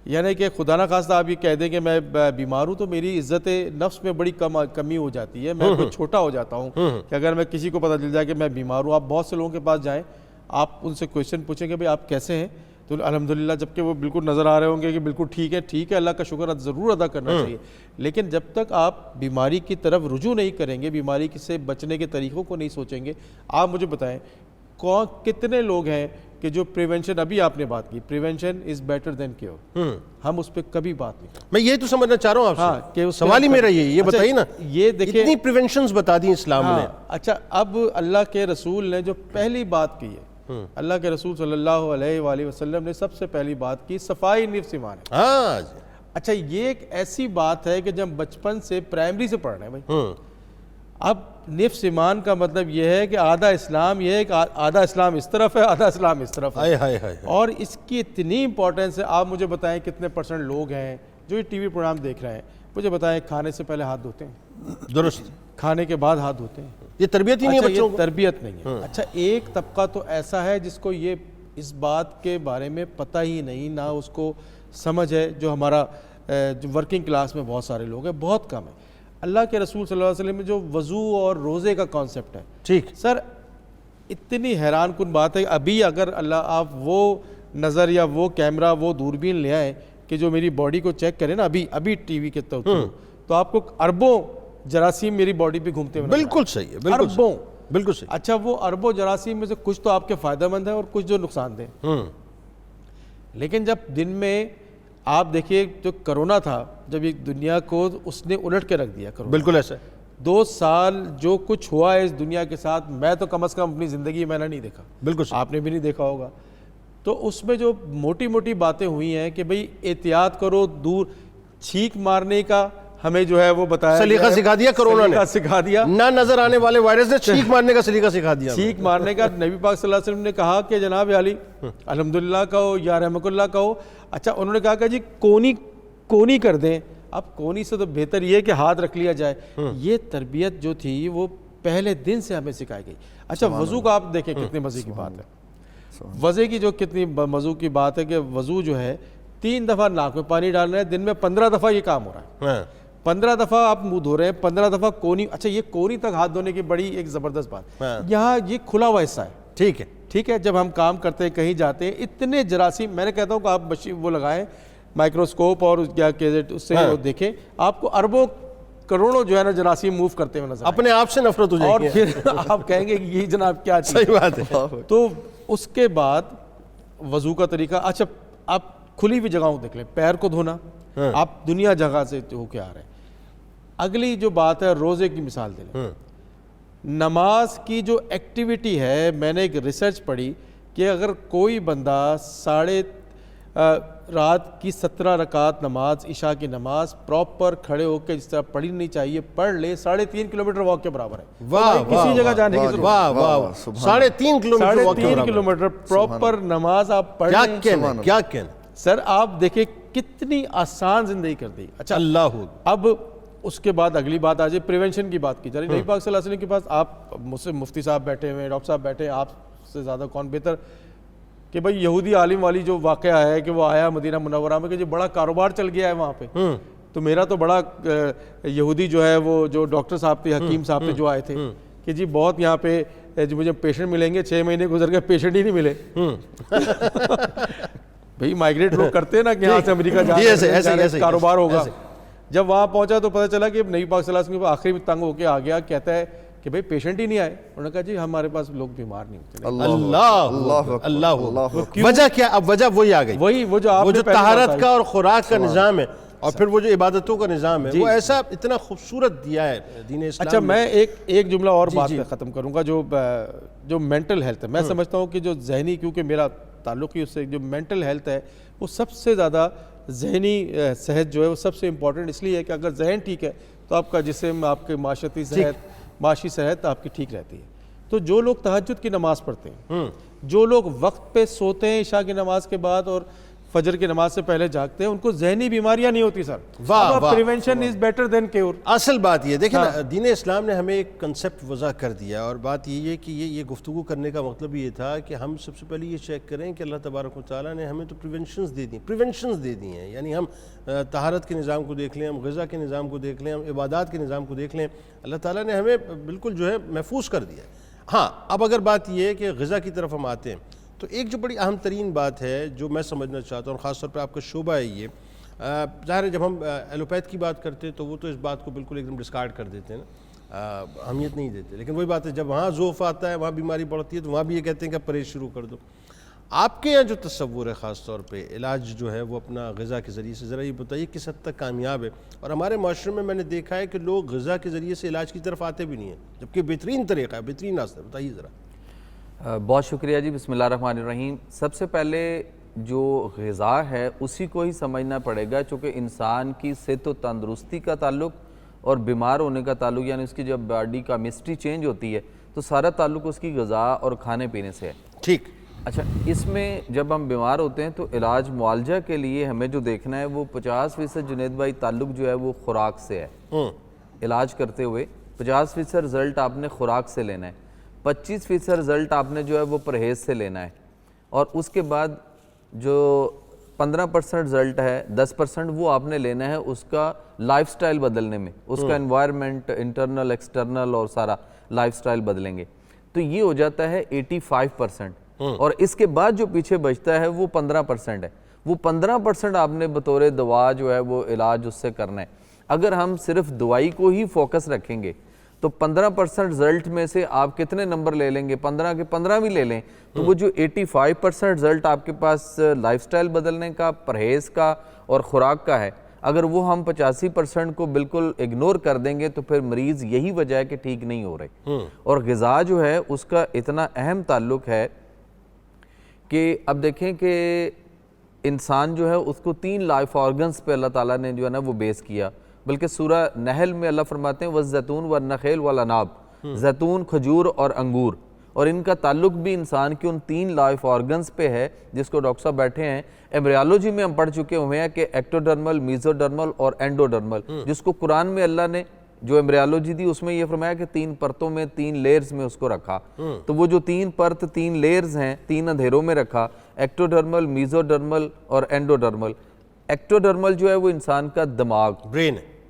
یعنی کہ خدا نہ خواستہ آپ یہ کہہ دیں کہ میں بیمار ہوں تو میری عزت نفس میں بڑی کمی ہو جاتی ہے, میں کوئی چھوٹا ہو جاتا ہوں کہ اگر میں کسی کو پتہ چل جائے کہ میں بیمار ہوں. آپ بہت سے لوگوں کے پاس جائیں, آپ ان سے کویشچن پوچھیں کہ بھئی آپ کیسے ہیں, تو الحمدللہ جب کہ وہ بالکل نظر آ رہے ہوں گے کہ بالکل ٹھیک ہے, اللہ کا شکر ضرور ادا کرنا چاہیے. لیکن جب تک آپ بیماری کی طرف رجوع نہیں کریں گے, بیماری سے بچنے کے طریقوں کو نہیں سوچیں گے, آپ مجھے بتائیں کتنے لوگ ہیں کہ جو پریونشن, ابھی آپ نے بات کی prevention is better than cure, ہم اس پہ کبھی بات نہیں کرتے. میں یہ تو سمجھنا چاہ رہا ہوں آپ سے, سوال ہی میرا یہ بتائیے نا, یہ دیکھیں اتنی پریونشنز بتا دی اسلام نے. اچھا اب اللہ کے رسول نے جو پہلی بات کی ہے, اللہ کے رسول صلی اللہ علیہ وآلہ وسلم نے سب سے پہلی بات کی صفائی نفس ایمان ہے. ہاں اچھا یہ ایک ایسی بات ہے کہ جب بچپن سے پرائمری سے پڑھ رہے ہیں بھائی, اب نفس ایمان کا مطلب یہ ہے کہ آدھا اسلام یہ ہے کہ آدھا اسلام اس طرف ہے, آدھا اسلام اس طرف ہے, اور اس کی اتنی امپورٹنس ہے. آپ مجھے بتائیں کتنے پرسنٹ لوگ ہیں جو یہ ٹی وی پروگرام دیکھ رہے ہیں, مجھے بتائیں کھانے سے پہلے ہاتھ دھوتے ہیں, درست, کھانے کے بعد ہاتھ دھوتے ہیں. یہ تربیت ہی نہیں ہے بچوں کو, تربیت نہیں ہے. اچھا ایک طبقہ تو ایسا ہے جس کو یہ اس بات کے بارے میں پتہ ہی نہیں, نہ اس کو سمجھ ہے, جو ہمارا جو ورکنگ کلاس میں بہت سارے لوگ ہیں, بہت کم ہے. اللہ کے رسول صلی اللہ علیہ وسلم میں جو وضو اور روزے کا کانسیپٹ ہے, ٹھیک سر اتنی حیران کن بات ہے. ابھی اگر آپ وہ نظر یا وہ کیمرہ وہ دوربین لے آئیں کہ جو میری باڈی کو چیک کرے نا ابھی ٹی وی کے تو آپ کو اربوں جراثیم میری باڈی پہ گھومتے ہوئے. بالکل صحیح ہے, اربوں, بالکل صحیح. اچھا وہ اربوں جراثیم میں سے کچھ تو آپ کے فائدہ مند ہیں اور کچھ جو نقصان دہ. لیکن جب دن میں آپ دیکھیے جو کرونا تھا, جب ایک دنیا کو اس نے الٹ کے رکھ دیا. بالکل ایسا 2 سال جو کچھ ہوا ہے اس دنیا کے ساتھ, میں تو کم از کم اپنی زندگی میں نے نہیں دیکھا, بالکل آپ نے بھی نہیں دیکھا ہوگا. تو اس میں جو موٹی موٹی باتیں ہوئی ہیں کہ بھئی احتیاط کرو, دور چھینک مارنے کا ہمیں جو ہے وہ بتایا, سلیقہ سکھا دیا کرونا نے, سکھا دیا نہ نظر آنے والے وائرس نے چھینک مارنے کا سلیقہ سکھا دیا. چھینک مارنے کا نبی پاک صلی اللہ علیہ وسلم نے کہا کہ جناب علی الحمدللہ کہو یا رحمک اللہ کہو. اچھا انہوں نے کہا کہ جی کونی کر دیں. اب کونی سے تو بہتر یہ کہ ہاتھ رکھ لیا جائے. یہ تربیت جو تھی وہ پہلے دن سے ہمیں سکھائی گئی. اچھا وضو کا آپ دیکھیں کتنے مزے کی بات ہے, وضو کی جو کتنی مزو کی بات ہے کہ وضو جو ہے 3 دفعہ ناک میں پانی ڈالنا ہے, دن میں 15 دفعہ یہ کام ہو رہا ہے. 15 دفعہ آپ منہ دھو رہے ہیں, 15 دفعہ کونی. اچھا یہ کونی تک ہاتھ دھونے کی بڑی ایک زبردست بات. یہاں یہ کھلا ہوا حصہ ہے, ٹھیک ہے, جب ہم کام کرتے ہیں کہیں جاتے ہیں اتنے جراثیم, میں نے کہتا ہوں کہ آپ وہ لگائیں مائکروسکوپ اور کیا اس سے وہ دیکھیں, آپ کو اربوں کروڑوں جو ہے نا جراثیم موو کرتے ہوئے نظر اپنے آپ سے نفرت ہو جائے گی, اور پھر آپ کہیں گے کہ یہ جناب کیا چیز. صحیح بات ہے. تو اس کے بعد وضو کا طریقہ, اچھا آپ کھلی ہوئی جگہوں دیکھ لیں, پیر کو دھونا, آپ دنیا جگہ سے ہو کے آ رہے ہیں. اگلی جو بات ہے روزے کی مثال دے لیں. نماز کی جو ایکٹیویٹی ہے, میں نے ایک ریسرچ پڑھی کہ اگر کوئی بندہ رات کی 17 رکعت نماز عشاء کی نماز پراپر کھڑے ہو کے جس طرح پڑھی نہیں چاہیے پڑھ لے, 3.5 کلومیٹر واک کے برابر ہے. کسی جگہ جانے کی ضرورت, 3.5 کلومیٹر پراپر نماز آپ پڑھ لیں. کیا کہنا سر آپ دیکھیں کتنی آسان زندگی کر دی. اچھا اللہ, اب اس کے بعد اگلی بات آ جائے پریونشن کی بات کی جا رہی. نبی پاک صلی اللہ علیہ وسلم کے پاس آپ مجھ سے مفتی صاحب بیٹھے ہوئے, ڈاکٹر صاحب بیٹھے, آپ سے زیادہ کون بہتر کہ بھئی یہودی عالم والی جو واقعہ ہے کہ وہ آیا مدینہ منورہ میں کہ جو بڑا کاروبار چل گیا ہے وہاں پہ. تو میرا تو بڑا یہودی جو ہے وہ جو ڈاکٹر صاحب تھے, حکیم صاحب تھے جو آئے تھے کہ جی بہت یہاں پہ جو مجھے پیشنٹ ملیں گے, 6 مہینے گزر گئے پیشنٹ ہی نہیں ملے. بھئی مائگریٹ لوگ کرتے ہیں نا کہ یہاں سے امریکہ جانا کاروبار ہوگا. جب وہاں پہنچا تو پتہ چلا کہ نبی پاک صلی اللہ علیہ وسلم آخری میں تنگ ہو کے آ گیا, کہتا ہے کہ بھئی پیشنٹ ہی نہیں آئے. انہوں نے کہا جی ہمارے پاس لوگ بیمار نہیں ہوتے. اللہ, وجہ کیا؟ اب وجہ وہی آ گئی, وہی وہ جو طہارت کا اور خوراک کا نظام ہے. اور پھر وہ جو عبادتوں کا نظام ہے وہ ایسا اتنا خوبصورت دیا ہے دین اسلام. اچھا میں ایک جملہ اور بات پہ ختم کروں گا. جو مینٹل ہیلتھ ہے، میں سمجھتا ہوں کہ جو ذہنی، کیونکہ میرا تعلق ہی اس سے، جو مینٹل ہیلتھ ہے وہ سب سے زیادہ، ذہنی صحت جو ہے وہ سب سے امپورٹنٹ اس لیے ہے کہ اگر ذہن ٹھیک ہے تو آپ کا جسم، آپ کے معاشرتی صحت، معاشی صحت آپ کی ٹھیک رہتی ہے. تو جو لوگ تہجد کی نماز پڑھتے ہیں، جو لوگ وقت پہ سوتے ہیں عشاء کی نماز کے بعد اور فجر کی نماز سے پہلے جاگتے ہیں، ان کو ذہنی بیماریاں نہیں ہوتی sir. Prevention is better than cure. اصل بات یہ دیکھیں نا، دین اسلام نے ہمیں ایک کنسیپٹ وضع کر دیا، اور بات یہ ہے کہ یہ گفتگو کرنے کا مطلب یہ تھا کہ ہم سب سے پہلے یہ چیک کریں کہ اللہ تبارک و تعالیٰ نے ہمیں تو پریونشنز دے دی ہیں. یعنی ہم طہارت کے نظام کو دیکھ لیں، ہم غذا کے نظام کو دیکھ لیں، ہم عبادات کے نظام کو دیکھ لیں، اللہ تعالیٰ نے ہمیں بالکل جو ہے محفوظ کر دیا. ہاں اب اگر بات یہ ہے کہ غذا کی طرف ہم آتے ہیں تو ایک جو بڑی اہم ترین بات ہے جو میں سمجھنا چاہتا ہوں، خاص طور پہ آپ کا شعبہ ہے یہ، ظاہر ہے جب ہم ایلوپیتھ کی بات کرتے ہیں تو وہ تو اس بات کو بالکل ایک دم ڈسکارڈ کر دیتے ہیں نا، اہمیت نہیں دیتے. لیکن وہی بات ہے جب وہاں ضعف آتا ہے، وہاں بیماری بڑھتی ہے، تو وہاں بھی یہ کہتے ہیں کہ پرہیز شروع کر دو. آپ کے یہاں جو تصور ہے خاص طور پہ علاج جو ہے وہ اپنا غذا کے ذریعے سے، ذرا یہ بتائیے کس حد تک کامیاب ہے؟ اور ہمارے معاشرے میں نے دیکھا ہے کہ لوگ غذا کے ذریعے سے علاج کی طرف آتے بھی نہیں ہیں، جبکہ بہترین طریقہ ہے، بہترین راستہ ہے. بتائیے ذرا. بہت شکریہ جی. بسم اللہ الرحمن الرحیم. سب سے پہلے جو غذا ہے اسی کو ہی سمجھنا پڑے گا، چونکہ انسان کی صحت و تندرستی کا تعلق اور بیمار ہونے کا تعلق، یعنی اس کی جب باڈی کا کیمسٹری چینج ہوتی ہے تو سارا تعلق اس کی غذا اور کھانے پینے سے ہے. ٹھیک. اچھا اس میں جب ہم بیمار ہوتے ہیں تو علاج معالجہ کے لیے ہمیں جو دیکھنا ہے وہ 50% جنید بھائی تعلق جو ہے وہ خوراک سے ہے. علاج کرتے ہوئے 50% رزلٹ آپ نے خوراک سے لینا ہے، 25% رزلٹ آپ نے جو ہے وہ پرہیز سے لینا ہے، اور اس کے بعد جو 15% رزلٹ ہے، 10% وہ آپ نے لینا ہے اس کا لائف سٹائل بدلنے میں، اس کا انوائرمنٹ انٹرنل ایکسٹرنل اور سارا لائف سٹائل بدلیں گے. تو یہ ہو جاتا ہے 85%. اور اس کے بعد جو پیچھے بچتا ہے وہ 15% ہے. وہ 15% آپ نے بطور دوا جو ہے وہ علاج اس سے کرنا ہے. اگر ہم صرف دوائی کو ہی فوکس رکھیں گے تو 15% رزلٹ میں سے آپ کتنے نمبر لے لیں گے؟ 15 کے 15 بھی لے لیں تو وہ جو 85% رزلٹ آپ کے پاس لائف سٹائل بدلنے کا، پرہیز کا اور خوراک کا ہے، اگر وہ ہم 85% کو بالکل اگنور کر دیں گے تو پھر مریض یہی وجہ ہے کہ ٹھیک نہیں ہو رہے. اور غذا جو ہے اس کا اتنا اہم تعلق ہے کہ اب دیکھیں کہ انسان جو ہے اس کو 3 لائف آرگنز پہ اللہ تعالیٰ نے جو ہے نا وہ بیس کیا. بلکہ سورہ نحل میں اللہ فرماتے ہیں وَالزَّیتُونَ وَالنَّخِیلَ وَالْأَعْنَابَ، زیتون، کھجور اور انگور. اور ان کا تعلق بھی انسان کی ان 3 لائف آرگنز پہ ہے جس کو ڈاکٹر صاحب بیٹھے ہیں. ایمبریالوجی میں ہم پڑھ چکے ہوئے ہیں کہ ایکٹوڈرمل، میزوڈرمل اور اینڈوڈرمل، جس کو قرآن میں اللہ نے جو ایمبریالوجی دی اس میں یہ فرمایا کہ 3 پرتوں میں 3 لیئرز میں اس کو رکھا. تو وہ جو 3 پرت 3 لیئرز ہیں 3 اندھیروں میں رکھا، ایکٹوڈرمل، میزوڈرمل اور اینڈوڈرمل. ایکٹوڈرمل جو ہے وہ انسان کا دماغ،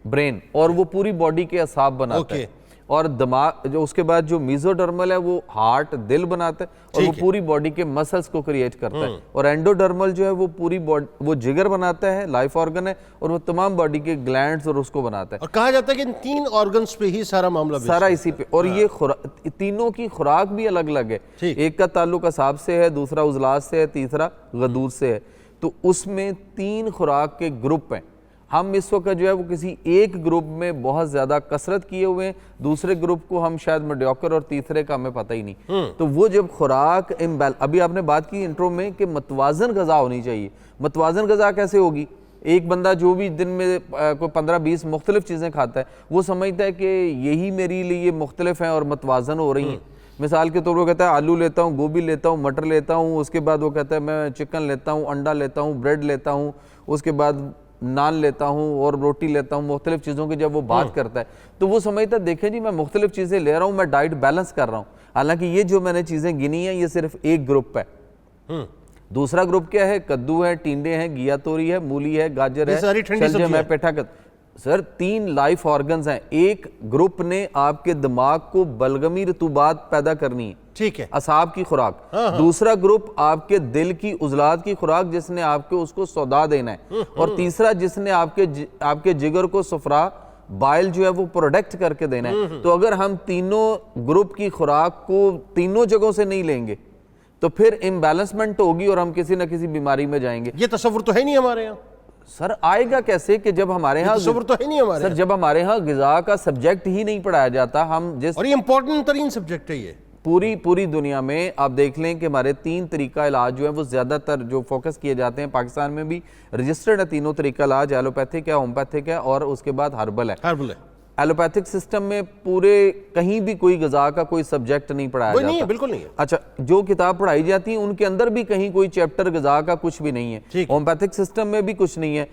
برین، اور وہ پوری باڈی کے اعصاب بناتا ہے. اور دماغ جو اس کے بعد جو میزوڈرمل ہے وہ ہارٹ، دل بناتا ہے اور وہ پوری باڈی کے مسلز کو کریٹ کرتا ہے. اور اینڈوڈرمل جو ہے وہ پوری باڈی، وہ جگر بناتا ہے، لائف آرگن ہے، اور وہ تمام باڈی کے گلینڈز اور اس کو بناتا ہے. اور کہا جاتا ہے کہ ان 3 آرگنز پہ ہی سارا معاملہ سارا اسی پہ. اور یہ تینوں کی خوراک بھی الگ الگ ہے. ایک کا تعلق اعصاب سے ہے، دوسرا عضلات سے ہے، تیسرا غدود سے ہے. تو اس میں 3 خوراک کے گروپ ہیں. ہم اس وقت جو ہے وہ کسی ایک گروپ میں بہت زیادہ کثرت کیے ہوئے ہیں، دوسرے گروپ کو ہم شاید میڈیوکر، اور تیسرے کا ہمیں پتہ ہی نہیں. تو وہ جب خوراک ابھی آپ نے بات کی انٹرو میں کہ متوازن غذا ہونی چاہیے. متوازن غذا کیسے ہوگی؟ ایک بندہ جو بھی دن میں کوئی 15-20 مختلف چیزیں کھاتا ہے وہ سمجھتا ہے کہ یہی میری لیے مختلف ہیں اور متوازن ہو رہی ہیں. مثال کے طور پر وہ کہتا ہے آلو لیتا ہوں، گوبھی لیتا ہوں، مٹر لیتا ہوں، اس کے بعد وہ کہتا ہے میں چکن لیتا ہوں، انڈا لیتا ہوں، بریڈ لیتا ہوں، اس کے بعد نان لیتا ہوں اور روٹی لیتا ہوں. مختلف چیزوں کی جب وہ بات کرتا ہے تو وہ سمجھتا ہے دیکھیں جی میں مختلف چیزیں لے رہا ہوں، میں ڈائٹ بیلنس کر رہا ہوں. حالانکہ یہ جو میں نے چیزیں گنی ہیں یہ صرف ایک گروپ ہے. دوسرا گروپ کیا ہے؟ کدو ہے، ٹینڈے ہیں، گھیا توری ہے، مولی ہے، گاجر ہے، شلجم ہے، پیٹھا. سر 3 لائف آرگنز ہیں. ایک گروپ نے آپ کے دماغ کو بلغمی رطوبات پیدا کرنی ہے، ٹھیک ہے، اعصاب کی خوراک. دوسرا گروپ آپ کے دل کی عضلات کی خوراک جس نے آپ کو اس کو سودا دینا ہے. اور تیسرا جس نے آپ کے جگر کو صفرا بائل جو ہے وہ پروڈکٹ کر کے دینا ہے. تو اگر ہم تینوں گروپ کی خوراک کو تینوں جگہوں سے نہیں لیں گے تو پھر امبیلنسمنٹ ہوگی اور ہم کسی نہ کسی بیماری میں جائیں گے. یہ تصور تو ہے نہیں ہمارے یہاں. سر آئے گا کیسے کہ جب ہمارے ہاں تصور تو ہے نہیں ہمارے سر جب ہمارے ہاں غذا کا سبجیکٹ ہی نہیں پڑھایا جاتا. ہم جس اور یہ امپورٹنٹ ترین سبجیکٹ ہے یہ پوری دنیا میں آپ دیکھ لیں کہ ہمارے 3 طریقہ علاج جو ہیں وہ زیادہ تر جو فوکس کیے جاتے ہیں پاکستان میں بھی رجسٹرڈ ہے تینوں طریقہ علاج, ایلوپیتھک ہے, ہومیوپیتھک ہے اور اس کے بعد ہربل ہے. ایلوپیتھک سسٹم میں پورے کہیں بھی کوئی غذا کا کوئی سبجیکٹ نہیں پڑھایا جاتا. نہیں ہے, بالکل نہیں ہے. اچھا جو کتاب پڑھائی جاتی ہیں ان کے اندر بھی کہیں کوئی چیپٹر غذا کا کچھ بھی نہیں ہے. ہومیوپیتھک سسٹم میں بھی کچھ نہیں ہے.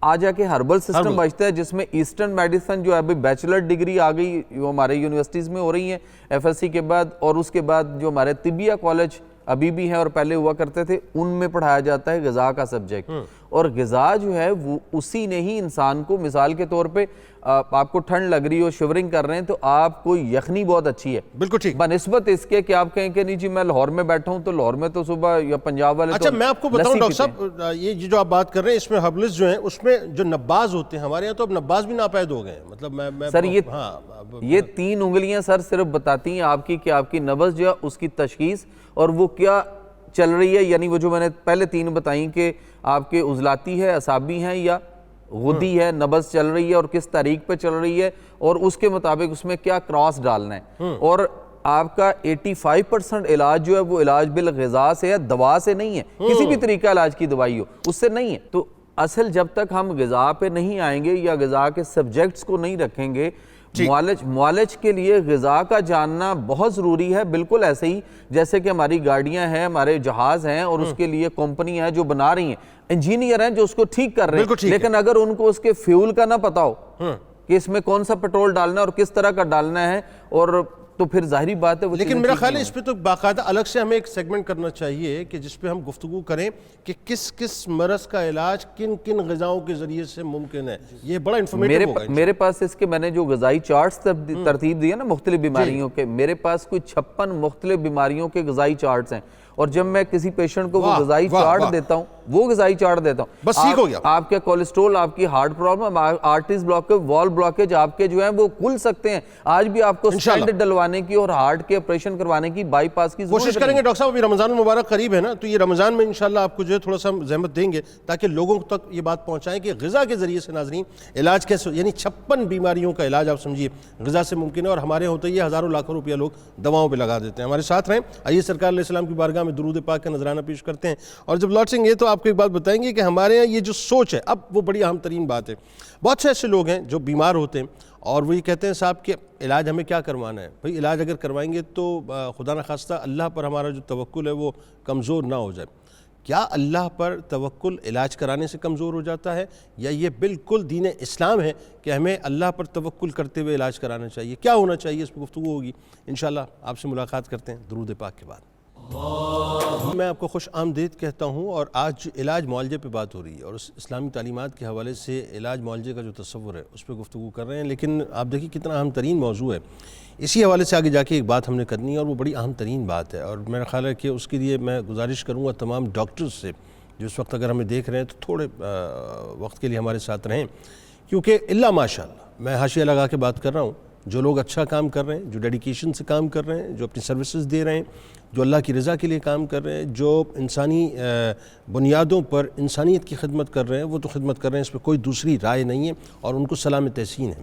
آ جا کے ہربل سسٹم بچتا ہے جس میں ایسٹرن میڈیسن جو ہے ابھی بیچلر ڈگری آ گئی جو ہمارے یونیورسٹیز میں ہو رہی ہیں ایف ایس سی کے بعد, اور اس کے بعد جو ہمارے طبیہ کالج ابھی بھی ہیں اور پہلے ہوا کرتے تھے ان میں پڑھایا جاتا ہے غذا کا سبجیکٹ. اور غذا جو ہے وہ اسی نے ہی انسان کو, مثال کے طور پہ آپ کو ٹھنڈ لگ رہی ہو, شیورنگ کر رہے ہیں تو آپ کو یخنی بہت اچھی ہے بالکل ٹھیک بنسبت اس کے کہ آپ کہیں کہ نہیں جی میں لاہور میں بیٹھا ہوں تو لاہور میں تو صبح یا پنجاب والے. اچھا میں آپ کو بتاؤں ڈاکٹر صاحب, یہ جو آپ بات کر رہے ہیں اس میں ہربلسٹ جو ہیں اس میں جو نباز ہوتے ہیں ہمارے یہاں تو اب نباز بھی ناپید ہو گئے ہیں. مطلب میں سر یہ 3 انگلیاں سر صرف بتاتی ہیں آپ کی کہ آپ کی نبض جو ہے اس کی تشخیص اور وہ کیا چل رہی ہے. یعنی وہ جو میں نے پہلے 3 بتائیں کہ آپ کے عضلاتی ہے, اعصابی ہیں یا غدی ہے, نبض چل رہی ہے اور کس تاریخ پہ چل رہی ہے اور اس کے مطابق اس میں کیا کراس ڈالنا ہے. اور آپ کا 85% علاج جو ہے وہ علاج بالغذا سے ہے, دوا سے نہیں ہے. کسی بھی طریقہ علاج کی دوائی ہو اس سے نہیں ہے. تو اصل جب تک ہم غذا پہ نہیں آئیں گے یا غذا کے سبجیکٹس کو نہیں رکھیں گے, معالج کے لیے غذا کا جاننا بہت ضروری ہے. بالکل ایسے ہی جیسے کہ ہماری گاڑیاں ہیں, ہمارے جہاز ہیں اور اس کے لیے کمپنی ہے جو بنا رہی ہیں, انجینئر ہیں جو اس کو ٹھیک کر رہے ہیں, لیکن اگر ان کو اس کے فیول کا نہ پتا ہو کہ اس میں کون سا پیٹرول ڈالنا ہے اور کس طرح کا ڈالنا ہے اور تو پھر ظاہری بات ہے. لیکن میرا خیال ہے اس پہ تو باقاعدہ الگ سے ہمیں ایک سیگمنٹ کرنا چاہیے کہ جس پہ ہم گفتگو کریں کہ کس کس مرض کا علاج کن کن غذاؤں کے ذریعے سے ممکن ہے. یہ بڑا انفارمیٹیو ہوگا. میرے پاس اس کے میں نے جو غذائی چارٹس ترتیب دی ہے نا مختلف بیماریوں کے, میرے پاس کوئی 56 مختلف بیماریوں کے غذائی چارٹس ہیں. اور جب میں کسی پیشنٹ کو وہ غذائی چارٹ دیتا ہوں, وہ غذائی چارٹ دیتا ہوں, بس ٹھیک ہو گیا. آپ کے کولیسٹرول, آپ کی ہارٹ پرابلم, آرٹریز بلاک, وال بلاکیج آپ کے جو ہیں وہ کھل سکتے ہیں. آج بھی آپ کو سٹینٹ ڈلوانے کی اور ہارٹ کے آپریشن کروانے کی, بائی پاس کی کوشش کریں گے. ڈاکٹر صاحب ابھی رمضان المبارک قریب ہے نا, تو یہ رمضان میں انشاءاللہ آپ کو جو ہے تھوڑا سا زحمت دیں گے تاکہ لوگوں تک یہ بات پہنچائیں کہ غذا کے ذریعے سے ناظرین علاج کیسے, یعنی 56 بیماریوں کا علاج آپ سمجھیے غذا سے ممکن ہے. اور ہمارے ہوتے یہ ہزاروں لاکھوں روپیہ لوگ دواؤں پہ لگا دیتے ہیں. ہمارے ساتھ رہیں, آئیے سرکار علیہ السلام کی بارگاہ میں درود پاک کا نذرانہ پیش کرتے ہیں. اور جب لوٹیں گے تو آپ کو ایک بات بتائیں گے کہ ہمارے یہاں یہ جو سوچ ہے, اب وہ بڑی اہم ترین بات ہے. بہت سے ایسے لوگ ہیں جو بیمار ہوتے ہیں اور وہی کہتے ہیں صاحب کہ علاج ہمیں کیا کروانا ہے. بھئی علاج اگر کروائیں گے تو خدا نخواستہ اللہ پر ہمارا جو توکل ہے وہ کمزور نہ ہو جائے. کیا اللہ پر توکل علاج کرانے سے کمزور ہو جاتا ہے, یا یہ بالکل دین اسلام ہے کہ ہمیں اللہ پر توکل کرتے ہوئے علاج کرانا چاہیے؟ کیا ہونا چاہیے, اس پہ گفتگو ہوگی انشاءاللہ. آپ سے ملاقات کرتے ہیں درود پاک کے بعد. میں آپ کو خوش آمدید کہتا ہوں. اور آج علاج معالجے پہ بات ہو رہی ہے اور اس اسلامی تعلیمات کے حوالے سے علاج معالجے کا جو تصور ہے اس پہ گفتگو کر رہے ہیں. لیکن آپ دیکھیں کتنا اہم ترین موضوع ہے. اسی حوالے سے آگے جا کے ایک بات ہم نے کرنی ہے اور وہ بڑی اہم ترین بات ہے. اور میرا خیال ہے کہ اس کے لیے میں گزارش کروں گا تمام ڈاکٹرز سے جو اس وقت اگر ہمیں دیکھ رہے ہیں تو تھوڑے وقت کے لیے ہمارے ساتھ رہیں, کیونکہ اللہ ماشاءاللہ میں حاشیہ لگا کے بات کر رہا ہوں, جو لوگ اچھا کام کر رہے ہیں, جو ڈیڈیکیشن سے کام کر رہے ہیں, جو اپنی سروسز دے رہے ہیں, جو اللہ کی رضا کے لیے کام کر رہے ہیں, جو انسانی بنیادوں پر انسانیت کی خدمت کر رہے ہیں, وہ تو خدمت کر رہے ہیں, اس پہ کوئی دوسری رائے نہیں ہے اور ان کو سلام تحسین ہے.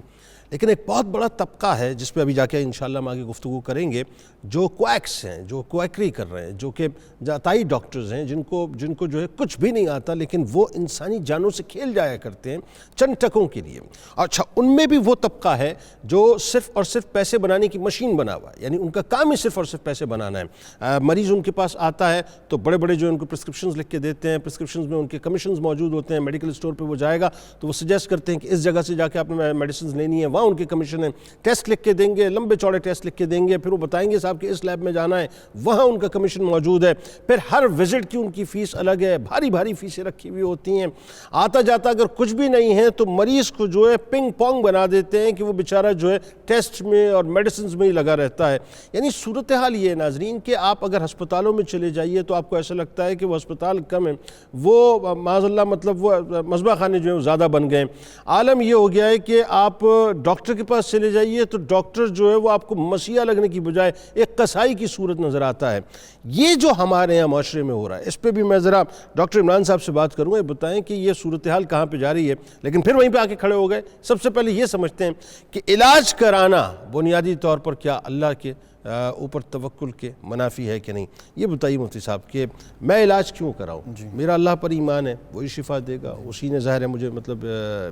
لیکن ایک بہت بڑا طبقہ ہے جس پہ ابھی جا کے انشاءاللہ ہم آگے گفتگو کریں گے, جو کویکس ہیں, جو کویکری کر رہے ہیں, جو کہ جاتائی ڈاکٹرز ہیں, جن کو جو ہے کچھ بھی نہیں آتا لیکن وہ انسانی جانوں سے کھیل جایا کرتے ہیں چند ٹکوں کے لیے. اچھا ان میں بھی وہ طبقہ ہے جو صرف اور صرف پیسے بنانے کی مشین بنا ہوا ہے, یعنی ان کا کام ہی صرف اور صرف پیسے بنانا ہے. مریض ان کے پاس آتا ہے تو بڑے بڑے جو ان کو پرسکرپشنز لکھ کے دیتے ہیں, پرسکرپشنز میں ان کے کمیشنز موجود ہوتے ہیں. میڈیکل اسٹور پہ وہ جائے گا تو وہ سجیسٹ کرتے ہیں کہ اس جگہ سے جا کے آپ نے میڈیسنز لینی ہے, وہاں ان کے کمیشن ہے. ٹیسٹ لکھ کے دیں گے, لمبے چوڑے ٹیسٹ لکھ کے دیں گے, پھر وہ بتائیں گے صاحب کہ اس لیب میں جانا ہے, وہاں ان کا کمیشن موجود ہے. پھر ہر وزٹ کی ان کی فیس الگ ہے, بھاری بھاری فیسیں رکھی ہوئی ہوتی ہیں. آتا جاتا اگر کچھ بھی نہیں ہے تو مریض کو جو ہے پنگ پونگ بنا دیتے ہیں کہ وہ بیچارہ جو ہے ٹیسٹ میں اور میڈیسنز میں ہی لگا رہتا ہے. یعنی صورتحال یہ ہے ناظرین کہ آپ اگر ہسپتالوں میں چلے جائیے تو آپ کو ایسا لگتا ہے کہ وہ ہسپتال کم ہیں, وہ معاذ اللہ مطلب وہ مذبح خانے جو ہیں زیادہ بن گئے. عالم یہ ہو گیا ہے کہ آپ ڈاکٹر کے پاس چلے جائیے تو ڈاکٹر جو ہے وہ آپ کو مسیحا لگنے کی بجائے ایک قصائی کی صورت نظر آتا ہے. یہ جو ہمارے یہاں معاشرے میں ہو رہا ہے اس پہ بھی میں ذرا ڈاکٹر عمران صاحب سے بات کروں گا. یہ بتائیں کہ یہ صورتحال کہاں پہ جا رہی ہے. لیکن پھر وہیں پہ آ کے کھڑے ہو گئے. سب سے پہلے یہ سمجھتے ہیں کہ علاج کرانا بنیادی طور پر کیا اللہ کے اوپر توکل کے منافی ہے کہ نہیں. یہ بتائیے مفتی صاحب کہ میں علاج کیوں کراؤں؟ میرا اللہ پر ایمان ہے, وہی شفا دے گا, اسی نے ظاہر ہے مجھے مطلب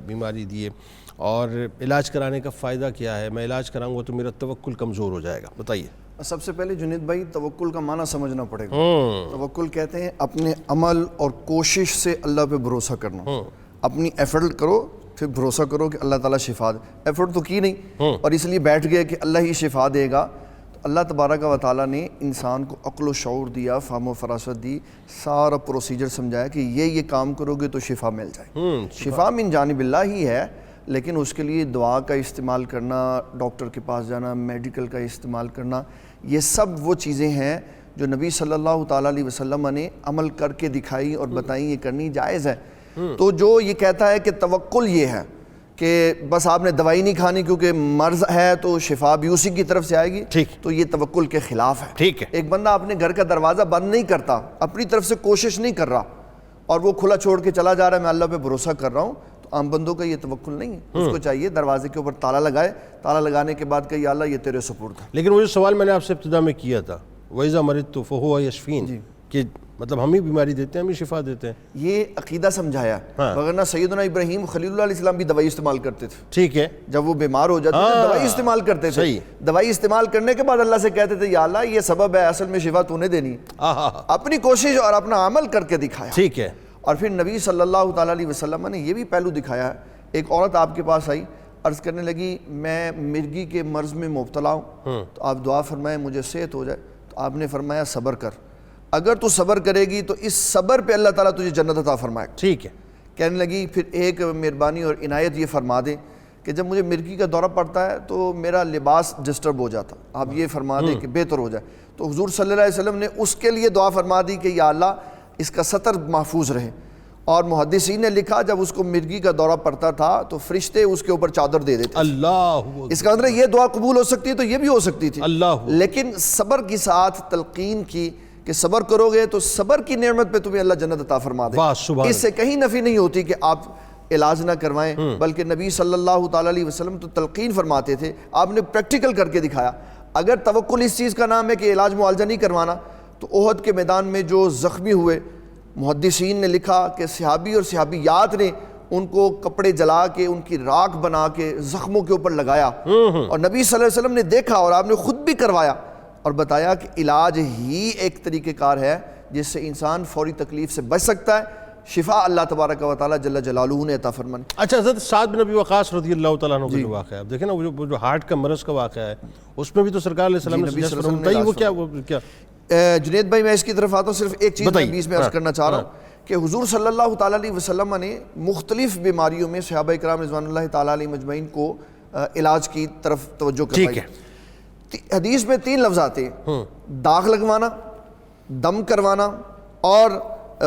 بیماری دی ہے, اور علاج کرانے کا فائدہ کیا ہے؟ میں علاج کراؤں گا تو میرا توکل کمزور ہو جائے گا. بتائیے. سب سے پہلے جنید بھائی توکل کا معنی سمجھنا پڑے گا. توکل کہتے ہیں اپنے عمل اور کوشش سے اللہ پہ بھروسہ کرنا. اپنی ایفرٹ کرو پھر بھروسہ کرو کہ اللہ تعالیٰ شفا دے. ایفرٹ تو کی نہیں اور اس لیے بیٹھ گئے کہ اللہ ہی شفا دے گا. اللہ تبارک و تعالیٰ نے انسان کو عقل و شعور دیا, فہم و فراست دی, سارا پروسیجر سمجھایا کہ یہ کام کرو گے تو شفا مل جائے. شفا من جانب اللہ ہی ہے, لیکن اس کے لیے دعا کا استعمال کرنا, ڈاکٹر کے پاس جانا, میڈیکل کا استعمال کرنا, یہ سب وہ چیزیں ہیں جو نبی صلی اللہ تعالیٰ علیہ وسلم نے عمل کر کے دکھائی اور بتائیں یہ کرنی جائز ہے. تو جو یہ کہتا ہے کہ توکل یہ ہے کہ بس آپ نے دوائی نہیں کھانی کیونکہ مرض ہے تو شفا بھی اسی کی طرف سے آئے گی, تو یہ توکل کے خلاف ہے. ٹھیک ہے. ایک بندہ اپنے گھر کا دروازہ بند نہیں کرتا, اپنی طرف سے کوشش نہیں کر رہا اور وہ کھلا چھوڑ کے چلا جا رہا ہے میں اللہ پہ بھروسہ کر رہا ہوں, تو عام بندوں کا یہ توکل نہیں ہے. اس کو چاہیے دروازے کے اوپر تالا لگائے, تالا لگانے کے بعد کہ یا اللہ یہ تیرے سپرد ہے. لیکن وہ جو سوال میں نے آپ سے ابتدا میں کیا تھا, وَإِذَا مَرِضْتُ فَهُوَ يَشْفِينِ, کہ مطلب ہم ہی بیماری دیتے ہیں, ہم ہی شفا دیتے ہیں. یہ عقیدہ سمجھایا, وگرنہ سیدنا ابراہیم خلیل اللہ علیہ السلام بھی دوائی استعمال کرتے تھے. ٹھیک ہے. جب وہ بیمار ہو جاتے تھے دوائی استعمال کرتے تھے. دوائی استعمال کرنے کے بعد اللہ سے کہتے تھے یا اللہ یہ سبب ہے, اصل میں شفا تو نے دینی. اپنی کوشش اور اپنا عمل کر کے دکھایا. ٹھیک ہے. اور پھر نبی صلی اللہ تعالیٰ علیہ وسلم نے یہ بھی پہلو دکھایا ہے. ایک عورت آپ کے پاس آئی, عرض کرنے لگی میں مرگی کے مرض میں مبتلا ہوں, تو آپ دعا فرمائیں مجھے صحت ہو جائے. تو آپ نے فرمایا صبر کر, اگر تو صبر کرے گی تو اس صبر پہ اللہ تعالیٰ تجھے جنت عطا فرمائے. ٹھیک ہے. کہنے لگی پھر ایک مہربانی اور عنایت یہ فرما دیں کہ جب مجھے مرگی کا دورہ پڑتا ہے تو میرا لباس ڈسٹرب ہو جاتا, آپ یہ فرما دیں کہ بہتر ہو جائے. تو حضور صلی اللہ علیہ وسلم نے اس کے لیے دعا فرما دی کہ یا اللہ اس کا ستر محفوظ رہے. اور محدثین نے لکھا جب اس کو مرگی کا دورہ پڑتا تھا تو فرشتے اس کے اوپر چادر دے دیتے. اللہ, اس کا مطلب یہ دعا قبول ہو سکتی ہے تو یہ بھی ہو سکتی تھی. اللہ. لیکن صبر کے ساتھ تلقین کی کہ صبر کرو گے تو صبر کی نعمت پہ تمہیں اللہ جنت عطا فرما دے. اس سے کہیں نفی نہیں ہوتی کہ آپ علاج نہ کروائیں, بلکہ نبی صلی اللہ تعالیٰ علیہ وسلم تو تلقین فرماتے تھے, آپ نے پریکٹیکل کر کے دکھایا. اگر توکل اس چیز کا نام ہے کہ علاج معالجہ نہیں کروانا, تو احد کے میدان میں جو زخمی ہوئے محدثین نے لکھا کہ صحابی اور صحابیات نے ان کو کپڑے جلا کے ان کی راکھ بنا کے زخموں کے اوپر لگایا, اور نبی صلی اللہ علیہ وسلم نے دیکھا اور آپ نے خود بھی کروایا اور بتایا کہ علاج ہی ایک طریقہ کار ہے جس سے انسان فوری تکلیف سے بچ سکتا ہے. شفا اللہ تبارک و تعالیٰ جل جلالہ نے عطا فرمائی. اچھا حضرت سعد بن ابی وقاص رضی اللہ تعالیٰ عنہ کا جو واقعہ ہے, اب دیکھیں نا وہ جو ہارٹ کا مرض کا واقعہ ہے, اس میں بھی تو سرکار علیہ السلام نے سجیسٹ فرمایا, وہ کیا جنید بھائی میں اس کی طرف آتا ہوں, صرف ایک چیز میں بیچ میں عرض کرنا چاہ رہا ہوں کہ حضور صلی اللہ تعالیٰ علیہ وسلم نے مختلف بیماریوں میں صحابہ کرام رضوان اللہ تعالیٰ علیہ مجمعین کو علاج کی طرف توجہ کروائی. حدیث میں 3 لفظ آتے ہیں, داغ لگوانا, دم کروانا اور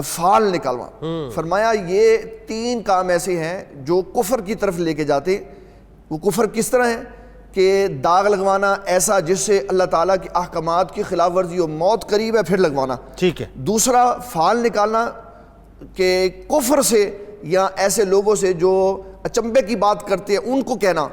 فال نکالوانا. فرمایا یہ 3 کام ایسے ہیں جو کفر کی طرف لے کے جاتے. وہ کفر کس طرح ہے کہ داغ لگوانا ایسا جس سے اللہ تعالیٰ کی احکامات کی خلاف ورزی ہو, موت قریب ہے پھر لگوانا. ٹھیک ہے. دوسرا فال نکالنا کہ کفر سے یا ایسے لوگوں سے جو اچنبے کی بات کرتے ہیں ان کو کہنا,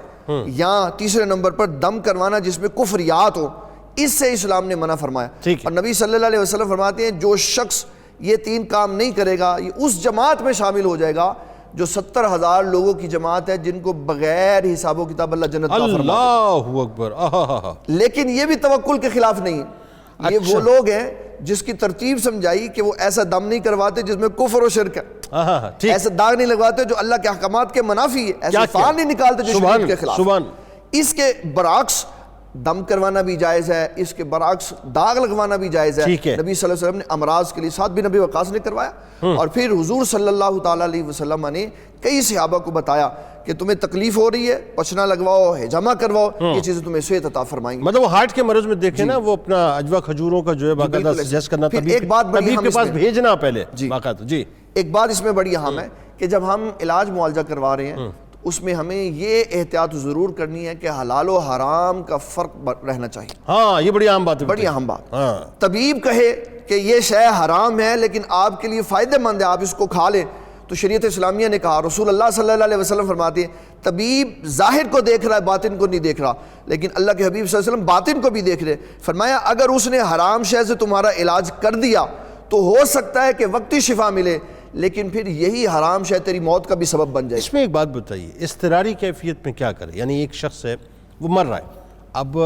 یا تیسرے نمبر پر دم کروانا جس میں کفریات ہو, اس سے اسلام نے منع فرمایا. اور نبی صلی اللہ علیہ وسلم فرماتے ہیں جو شخص یہ 3 کام نہیں کرے گا یہ اس جماعت میں شامل ہو جائے گا جو 70,000 لوگوں کی جماعت ہے جن کو بغیر حساب و کتاب اللہ جنت عطا فرما دے. اللہ اکبر. لیکن یہ بھی توکل کے خلاف نہیں. یہ وہ لوگ ہیں جس کی ترتیب سمجھائی کہ وہ ایسا دم نہیں کرواتے جس میں کفر و شرک ہے, ایسا داغ نہیں لگواتے جو اللہ کے احکامات کے منافی ہے, ایسے فال نہیں نکالتے جو شریعت کے خلاف. اس کے برعکس دم کروانا بھی جائز ہے, اس کے برعکس داغ لگوانا بھی جائز ہے. نبی صلی اللہ علیہ وسلم نے امراض کے لیے سعد بن ابی وقاص نے کروایا, اور پھر حضور صلی اللہ تعالیٰ علیہ وسلم نے کئی صحابہ کو بتایا کہ تمہیں تکلیف ہو رہی ہے, پچنا لگواؤ, حجامہ کرواؤ, یہ چیزیں تمہیں صحت عطا فرمائیں گی. مطلب وہ ہارٹ کے مرض میں دیکھیں نا, وہ اپنا اجوا کھجوروں کا جو ہے باقاعدہ سجیسٹ کرنا, طبیب کے پاس بھیجنا پہلے باقاعدہ. جی ایک بات اس میں بڑی اہم ہے کہ جب ہم علاج معالجہ کروا رہے ہیں تو اس میں ہمیں یہ احتیاط ضرور کرنی ہے کہ حلال و حرام کا فرق رہنا چاہیے. ہاں یہ بڑی عام بات ہے. بڑی اہم بات. ہاں طبیب کہے کہ یہ شے حرام ہے لیکن آپ کے لیے فائدہ مند ہے, آپ اس کو کھا لیں, تو شریعت اسلامیہ نے کہا, رسول اللہ صلی اللہ علیہ وسلم فرماتے ہیں طبیب ظاہر کو دیکھ رہا ہے, باطن کو نہیں دیکھ رہا, لیکن اللہ کے حبیب صلی اللہ علیہ وسلم باطن کو بھی دیکھ رہے. فرمایا اگر اس نے حرام شے سے تمہارا علاج کر دیا تو ہو سکتا ہے کہ وقتی شفا ملے, لیکن پھر یہی حرام شے تیری موت کا بھی سبب بن جائے. اس میں ایک بات بتائیے, اضطراری کیفیت میں کیا کرے؟ یعنی ایک شخص ہے وہ مر رہا ہے, اب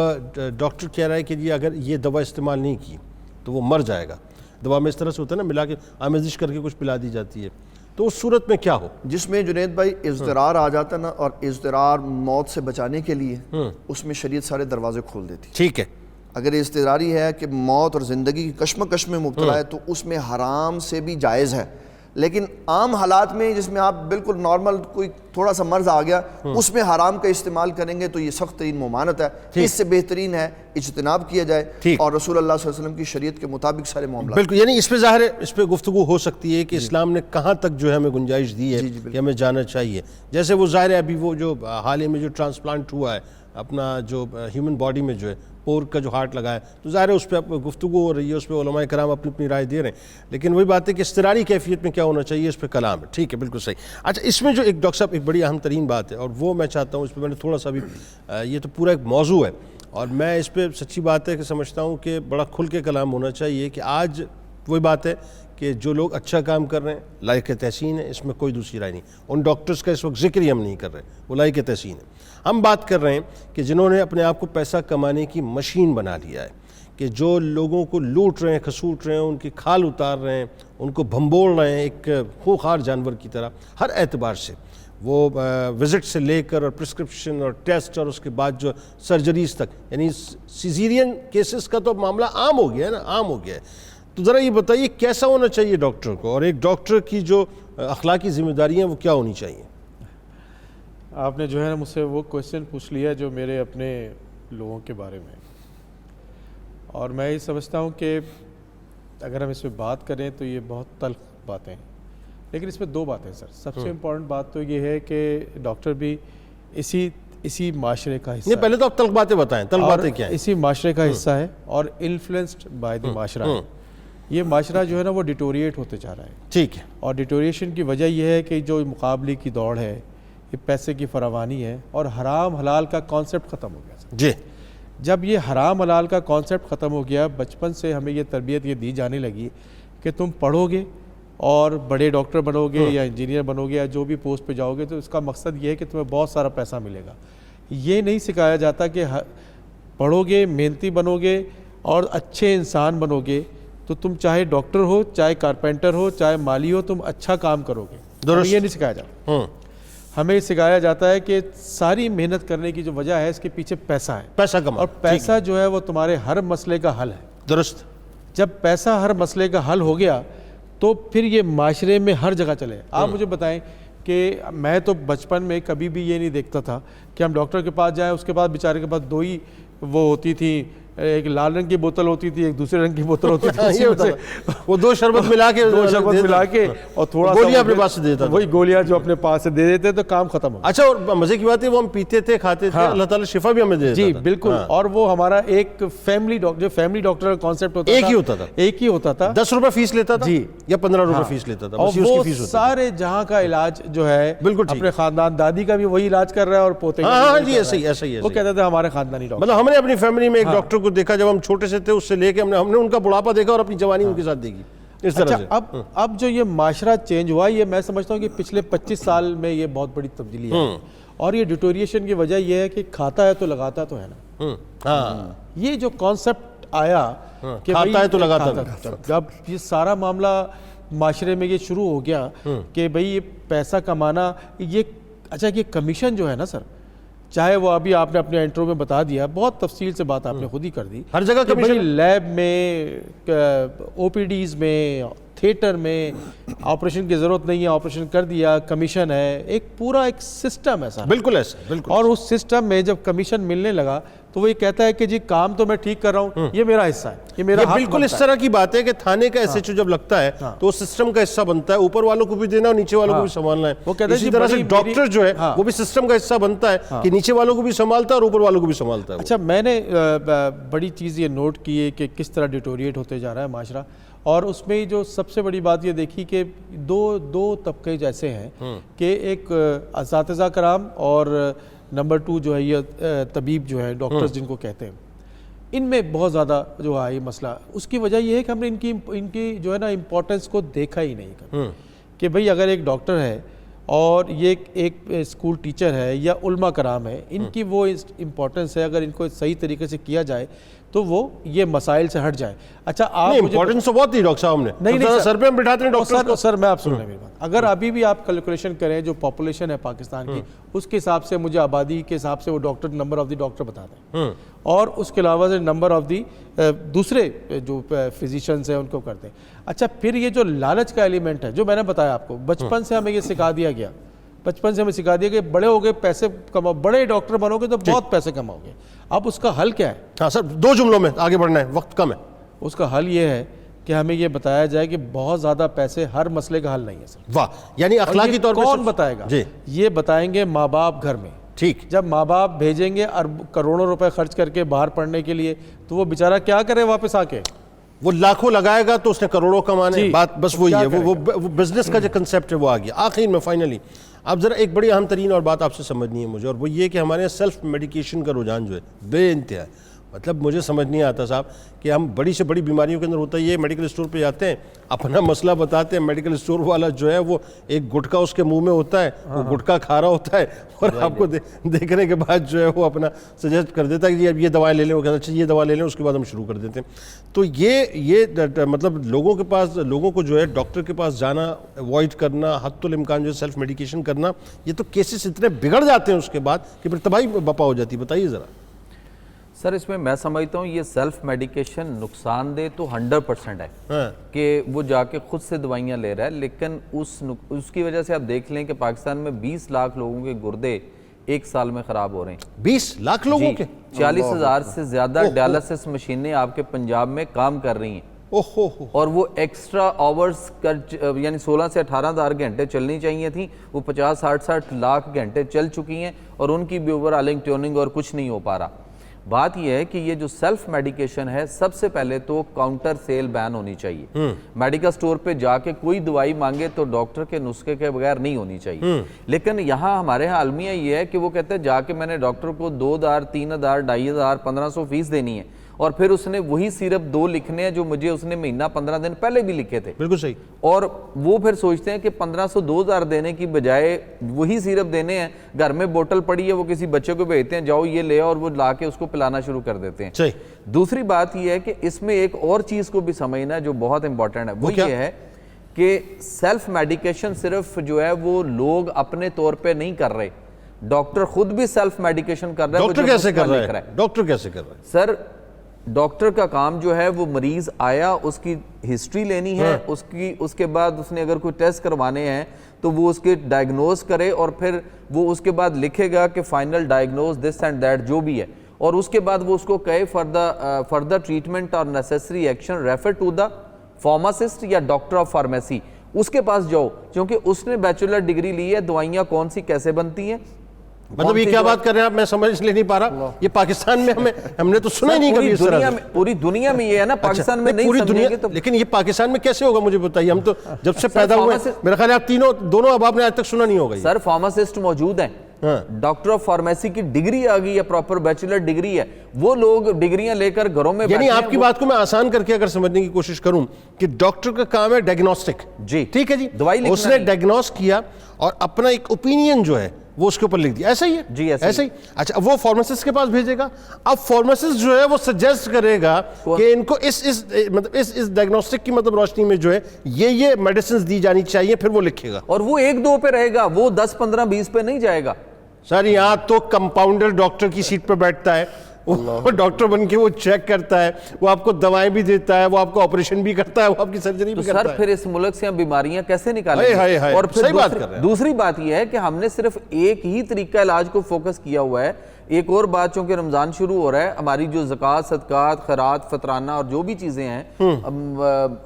ڈاکٹر کہہ رہا ہے کہ جی اگر یہ دوا استعمال نہیں کی تو وہ مر جائے گا. دوا میں اس طرح سے ہوتا ہے نا, ملا کے آمیزش کر کے کچھ پلا دی جاتی ہے, تو اس صورت میں کیا ہو؟ جس میں جنید بھائی اضطرار آ جاتا نا, اور اضطرار موت سے بچانے کے لیے اس میں شریعت سارے دروازے کھول دیتی. ٹھیک ہے, اگر اضطراری ہے کہ موت اور زندگی کی کشمکش میں مبتلا ہے تو اس میں حرام سے بھی جائز ہے, لیکن عام حالات میں جس میں آپ بالکل نارمل کوئی تھوڑا سا مرض آ گیا اس میں حرام کا استعمال کریں گے تو یہ سخت ترین ممانعت ہے. اس سے بہترین ہے اجتناب کیا جائے اور رسول اللہ صلی اللہ علیہ وسلم کی شریعت کے مطابق سارے معاملات. بالکل, یعنی اس پہ ظاہر ہے, اس پہ گفتگو ہو سکتی ہے کہ اسلام نے کہاں تک جو ہے ہمیں گنجائش دی ہے کہ ہمیں جانا چاہیے. جیسے وہ ظاہر ہے ابھی وہ جو حال ہی میں جو ٹرانسپلانٹ ہوا ہے اپنا جو ہیومن باڈی میں جو ہے پور کا جو ہارٹ لگا ہے, تو ظاہر ہے اس پہ گفتگو ہو رہی ہے, اس پہ علماء کرام اپنی اپنی رائے دے رہے ہیں, لیکن وہی بات ہے کہ اضطراری کیفیت میں کیا ہونا چاہیے اس پہ کلام ہے. ٹھیک ہے, بالکل صحیح. اچھا, اس میں جو ایک ڈاکٹر صاحب ایک بڑی اہم ترین بات ہے, اور وہ میں چاہتا ہوں اس پہ میں نے تھوڑا سا بھی یہ تو پورا ایک موضوع ہے, اور میں اس پہ سچی بات ہے کہ سمجھتا ہوں کہ بڑا کھل کے کلام ہونا چاہیے کہ آج وہی بات ہے کہ جو لوگ اچھا کام کر رہے ہیں لائق تحسین ہے, اس میں کوئی دوسری رائے نہیں. ان ڈاکٹرز کا اس وقت ذکر ہی ہم نہیں کر رہے, وہ لائق تحسین ہے. ہم بات کر رہے ہیں کہ جنہوں نے اپنے آپ کو پیسہ کمانے کی مشین بنا لیا ہے, کہ جو لوگوں کو لوٹ رہے ہیں, کھسوٹ رہے ہیں, ان کی کھال اتار رہے ہیں, ان کو بھنبوڑ رہے ہیں ایک خوخار جانور کی طرح ہر اعتبار سے. وہ وزٹ سے لے کر اور پرسکرپشن اور ٹیسٹ اور اس کے بعد جو سرجریز تک, یعنی سیزیرین کیسز کا تو معاملہ عام ہو گیا ہے نا, عام ہو گیا ہے. تو ذرا یہ بتائیے کیسا ہونا چاہیے ڈاکٹر کو, اور ایک ڈاکٹر کی جو اخلاقی ذمہ داریاں وہ کیا ہونی چاہیے؟ آپ نے جو ہے نا مجھ سے وہ کویسچن پوچھ لیا جو میرے اپنے لوگوں کے بارے میں, اور میں یہ سمجھتا ہوں کہ اگر ہم اس پہ بات کریں تو یہ بہت تلخ باتیں ہیں, لیکن اس میں دو باتیں سر. سب سے امپورٹنٹ بات تو یہ ہے کہ ڈاکٹر بھی اسی معاشرے کا حصہ ہے. پہلے تو آپ تلخ باتیں بتائیں, تلخ باتیں کیا ہیں؟ اسی معاشرے کا حصہ ہے اور انفلوئنسڈ بائی دی معاشرہ ہے. یہ معاشرہ جو ہے نا وہ ڈیٹوریٹ ہوتے جا رہا ہے. ٹھیک ہے, اور ڈیٹوریشن کی وجہ یہ ہے کہ جو مقابلے کی دوڑ ہے, یہ پیسے کی فراوانی ہے, اور حرام حلال کا کانسیپٹ ختم ہو گیا سر. جی, جب یہ حرام حلال کا کانسیپٹ ختم ہو گیا, بچپن سے ہمیں یہ تربیت یہ دی جانے لگی کہ تم پڑھو گے اور بڑے ڈاکٹر بنو گے یا انجینئر بنو گے یا جو بھی پوسٹ پہ جاؤ گے تو اس کا مقصد یہ ہے کہ تمہیں بہت سارا پیسہ ملے گا. یہ نہیں سکھایا جاتا کہ پڑھو گے, محنتی بنو گے اور اچھے انسان بنو گے تو تم چاہے ڈاکٹر ہو, چاہے کارپینٹر ہو, چاہے مالی ہو, تم اچھا کام کرو گے. یہ نہیں سکھایا جاتا. ہمیں سکھایا جاتا ہے کہ ساری محنت کرنے کی جو وجہ ہے اس کے پیچھے پیسہ ہے, پیسہ کمانا, اور پیسہ جو ہے وہ تمہارے ہر مسئلے کا حل ہے. درست. جب پیسہ ہر مسئلے کا حل ہو گیا تو پھر یہ معاشرے میں ہر جگہ چلے. آپ مجھے بتائیں کہ میں تو بچپن میں کبھی بھی یہ نہیں دیکھتا تھا کہ ہم ڈاکٹر کے پاس جائیں, اس کے بعد بیچارے کے پاس دو ہی وہ ہوتی تھی, ایک لال رنگ کی بوتل ہوتی تھی, ایک دوسرے رنگ کی بوتل ہوتی تھی, وہ دو شربت ملا کے اور تھوڑا گولیاں اپنے پاس سے دیتا, وہی گولیاں جو اپنے پاس سے دے دیتے تو کام ختم ہو. اچھا, اور مزے کی بات ہے وہ ہم پیتے تھے, کھاتے تھے, اللہ تعالیٰ شفا بھی ہمیں دے دیتا. جی بالکل. اور وہ ہمارا ایک فیملی ڈاکٹر کا کانسیپٹ ہوتا تھا, ایک ہی ہوتا تھا, 10 روپے فیس لیتا تھا جی, یا 15 روپے فیس لیتا تھا, اور وہ سارے جہاں کا علاج جو ہے بالکل اپنے خاندان, دادی کا بھی وہی علاج کر رہا ہے اور پوتے کا بھی. ایسا ہی وہ کہتے تھے ہمارے خاندانی ڈاکٹر. مطلب ہم نے اپنی فیملی میں ایک ڈاکٹر کو دیکھا جب ہم چھوٹے سے تھے, اس سے لے کے ہم نے ان کا بڑھاپا دیکھا اور اپنی جوانی ان کے ساتھ دیکھی اس طرح سے. اب جو یہ معاشرہ چینج ہوا, یہ میں سمجھتا ہوں کہ پچھلے 25 سال میں یہ بہت بڑی تبدیلی ہے, اور یہ ڈیٹوریشن کی وجہ یہ ہے کہ کھاتا ہے تو لگاتا تو ہے نا. یہ جو کانسیپٹ آیا کہ کھاتا ہے تو لگاتا, جب یہ سارا معاملہ معاشرے میں یہ شروع ہو گیا کہ بھئی یہ پیسہ کمانا, یہ اچھا یہ کمیشن جو ہے نا سر, چاہے وہ ابھی آپ نے اپنے انٹرو میں بتا دیا, بہت تفصیل سے بات آپ نے خود ہی کر دی, ہر جگہ کمیشن, لیب میں, او پی ڈیز میں, تھیٹر میں آپریشن کی ضرورت نہیں ہے، آپریشن کر دیا، کمیشن ہے، ایک پورا ایک سسٹم ہے سر. بالکل ایسا، بالکل. اور اس سسٹم میں جب کمیشن ملنے لگا تو وہ یہ کہتا ہے کہ جی کام تو میں ٹھیک کر رہا ہوں، یہ میرا حصہ ہے، یہ میرا حق بالکل اس طرح کی بات ہے کہ تھانے کا ایس ایچ او جب لگتا ہے تو وہ سسٹم کا حصہ بنتا ہے، اوپر والوں کو بھی دینا اور نیچے والوں کو بھی سنبھالنا ہے. وہ کہتے ہیں اسی طرح سے ڈاکٹر جو ہے وہ بھی سسٹم کا حصہ بنتا ہے کہ نیچے والوں کو بھی سنبھالتا ہے اور اوپر والوں کو بھی سنبھالتا ہے. اچھا میں نے بڑی چیز یہ نوٹ کی ہے کہ کس طرح ڈیٹوریٹ ہوتے جا رہا ہے معاشرہ، اور اس میں جو سب سے بڑی بات یہ دیکھی کہ دو طبقے جیسے ہیں کہ ایک اساتذہ کرام اور نمبر 2 جو ہے یہ طبیب جو ہے ڈاکٹرز جن کو کہتے ہیں، ان میں بہت زیادہ جو ہے یہ مسئلہ. اس کی وجہ یہ ہے کہ ہم نے ان کی جو ہے نا امپورٹنس کو دیکھا ہی نہیں کبھی کہ بھئی اگر ایک ڈاکٹر ہے اور یہ ایک اسکول ٹیچر ہے یا علماء کرام ہے، ان کی وہ امپورٹنس ہے، اگر ان کو صحیح طریقے سے کیا جائے تو وہ یہ مسائل سے ہٹ جائے. اچھا آپ امپورٹنس تو بہت تھی ڈاکٹر صاحب نے، نہیں سر پہ ہم بٹھاتے ہیں ڈاکٹر کو. سر میں آپ سن رہے ہیں میری بات. اگر ابھی بھی آپ کیلکولیشن کریں جو پاپولیشن ہے پاکستان کی، اس کے حساب سے مجھے آبادی کے حساب سے وہ doctor number of the doctor بتا دیں، اور اس کے علاوہ سے نمبر آف دی دوسرے جو فزیشینز ہیں ان کو کرتے ہیں. اچھا پھر یہ جو لالچ کا ایلیمنٹ ہے جو میں نے بتایا آپ کو، بچپن سے ہمیں یہ سکھا دیا گیا، بچپن سے ہمیں سکھا دیا کہ بڑے ہو گئے پیسے کماؤ، بڑے ڈاکٹر بنو گے تو بہت پیسے کماؤ گے. اب اس کا حل کیا ہے؟ ہاں سر 2 جملوں میں آگے بڑھنا ہے، وقت کم ہے. اس کا حل یہ ہے کہ ہمیں یہ بتایا جائے کہ بہت زیادہ پیسے ہر مسئلے کا حل نہیں ہے سر. واہ، یعنی اخلاقی طور پر کون بتائے گا؟ یہ بتائیں گے ماں باپ گھر میں. ٹھیک، جب ماں باپ بھیجیں گے کروڑوں روپے خرچ کر کے باہر پڑھنے کے لیے تو وہ بیچارہ کیا کرے واپس آ کے؟ وہ لاکھوں لگائے گا تو اس نے کروڑوں کمانے. بات بس وہی ہے، وہ بزنس کا جو کنسیپٹ ہے وہ آ گیا. آخر میں فائنلی اب ذرا ایک بڑی اہم ترین اور بات آپ سے سمجھنی ہے مجھے، اور وہ یہ کہ ہمارے یہاں سیلف میڈیکیشن کا رجحان جو ہے بے انتہا ہے. مطلب مجھے سمجھ نہیں آتا صاحب کہ ہم بڑی سے بڑی بیماریوں کے اندر ہوتا ہے یہ میڈیکل اسٹور پہ جاتے ہیں، اپنا مسئلہ بتاتے ہیں، میڈیکل اسٹور والا جو ہے وہ ایک گٹکا اس کے منہ میں ہوتا ہے، وہ گٹکا کھا رہا ہوتا ہے اور آپ کو دیکھنے کے بعد جو ہے وہ اپنا سجیسٹ کر دیتا ہے کہ اب یہ دوائیں لے لیں، وہ کہتا ہے اچھا یہ دوا لے لیں، اس کے بعد ہم شروع کر دیتے ہیں. تو یہ مطلب لوگوں کو جو ہے ڈاکٹر کے پاس جانا اوائڈ کرنا، حتی الامکان جو ہے سیلف میڈیکیشن کرنا، یہ تو کیسز اتنے بگڑ جاتے ہیں اس کے بعد کہ پھر تباہی بپا ہو جاتی ہے. بتائیے ذرا. سر اس میں میں سمجھتا ہوں یہ سیلف میڈیکیشن نقصان دہ تو 100% ہے کہ وہ جا کے خود سے دوائیاں لے رہا ہے، لیکن اس کی وجہ سے آپ دیکھ لیں کہ پاکستان میں 20 لاکھ لوگوں کے گردے ایک سال میں خراب ہو رہے ہیں. 20 لاکھ لوگوں کے 40,000 سے زیادہ ڈیالسس مشینیں آپ کے پنجاب میں کام کر رہی ہیں، اور وہ ایکسٹرا آورز یعنی 16 سے 18,000 گھنٹے چلنی چاہیے تھیں، وہ 50-60 لاکھ گھنٹے چل چکی ہیں، اور ان کی بھی اوور آلنگ ٹیوننگ اور کچھ نہیں ہو پا رہا. بات یہ ہے کہ یہ جو سیلف میڈیکیشن ہے سب سے پہلے تو کاؤنٹر سیل بین ہونی چاہیے. میڈیکل سٹور پہ جا کے کوئی دوائی مانگے تو ڈاکٹر کے نسخے کے بغیر نہیں ہونی چاہیے. لیکن یہاں ہمارے ہاں المیہ یہ ہے کہ وہ کہتے ہیں جا کے میں نے ڈاکٹر کو 2,000 3,000 2,500 1,500 فیس دینی ہے، اور پھر اس نے وہی سیرپ 2 لکھنے ہیں جو مجھے اس نے مہینہ 15 دن پہلے بھی لکھے تھے. بالکل صحیح. اور وہ پھر سوچتے ہیں کہ 1,500 2,000 دینے کی بجائے وہی سیرپ دینے ہیں، گھر میں بوٹل پڑی ہے وہ کسی بچے کو بھیجتے ہیں جاؤ یہ لے، اور وہ لا کے اس کو پلانا شروع کر دیتے ہیں. دوسری بات یہ ہے کہ اس میں ایک اور چیز کو بھی سمجھنا ہے جو بہت امپورٹنٹ ہے، وہ یہ ہے کہ سیلف میڈیکیشن صرف جو ہے وہ لوگ اپنے طور پہ نہیں کر رہے، ڈاکٹر خود بھی سیلف میڈیکیشن کر رہا ہے. ڈاکٹر کیسے کر رہا ہے؟ ڈاکٹر کیسے کر رہا ہے؟ سر ڈاکٹر کا کام جو ہے وہ مریض آیا اس کی ہسٹری لینی ہے، اس کے بعد اس نے اگر کوئی ٹیسٹ کروانے ہیں تو وہ اس کے ڈائگنوز کرے، اور پھر وہ اس کے بعد لکھے گا کہ final diagnose this and that جو بھی ہے، اور اس کے بعد وہ اس کو کہے فردر ٹریٹمنٹ اور necessary action refer to the pharmacist یا ڈاکٹر آف فارمیسی، اس کے پاس جاؤ، کیونکہ اس نے بیچلر ڈگری لی ہے دوائیاں کون سی کیسے بنتی ہیں. مطلب یہ کیا بات کر رہے ہیں آپ؟ میں سمجھ اس لیے نہیں پا رہا، یہ پاکستان میں ہم نے تو سنا ہی نہیں کبھی اس طرح. پوری دنیا میں یہ ہے نا، پاکستان میں نہیں سمجھیں گے تو. لیکن یہ پاکستان میں کیسے ہوگا مجھے بتائیے، ہم تو جب سے پیدا ہوئے میرا خیال ہے آپ دونوں اب آپ نے آج تک سنا نہیں ہوگا. سر فارماسسٹ موجود ہیں، ڈاکٹر آف فارمیسی کی ڈگری آ گئی ہے، پراپر بیچلر ڈگری ہے، وہ لوگ ڈگریاں لے کر گھروں میں یعنی آپ کی بات کو میں آسان کر کے اگر سمجھنے کی کوشش کروں کہ ڈاکٹر کا کام ہے ڈائگنوسٹک. جی ٹھیک ہے جی، دوائی اس نے ڈائگنوس کیا اور اپنا ایک اوپینین جو ہے وہ اس کے اوپر لکھ دیا، ایسا ہی ہے جی ایسا ہی. اچھا وہ فارماسسٹ کے پاس بھیجے گا، اب فارماسسٹ جو ہے وہ سجیسٹ کرے گا کہ ان کو اس ڈائگنوسٹک کی مطلب روشنی میں جو ہے یہ میڈیسنز دی جانی چاہیے، پھر وہ لکھے گا، اور وہ 1-2 پہ رہے گا، وہ 10 15 20 پہ نہیں جائے گا. سر یہاں تو کمپاؤنڈر ڈاکٹر کی سیٹ پہ بیٹھتا ہے، وہ ڈاکٹر بن کے وہ چیک کرتا ہے, وہ آپ کو دوائیں بھی دیتا ہے, وہ آپ کو آپریشن بھی کرتا ہے, وہ آپ کی سرجری بھی کرتا ہے. سر پھر اس ملک سے ہم بیماریاں کیسے نکالیں گے؟ ہائے اور صحیح بات کر رہے ہیں. دوسری بات یہ ہے کہ ہم نے صرف ایک ہی طریقہ علاج کو فوکس کیا ہوا ہے. ایک اور بات, چونکہ رمضان شروع ہو رہا ہے, ہماری جو زکوٰۃ, صدقات, خیرات, فطرانہ اور جو بھی چیزیں ہیں,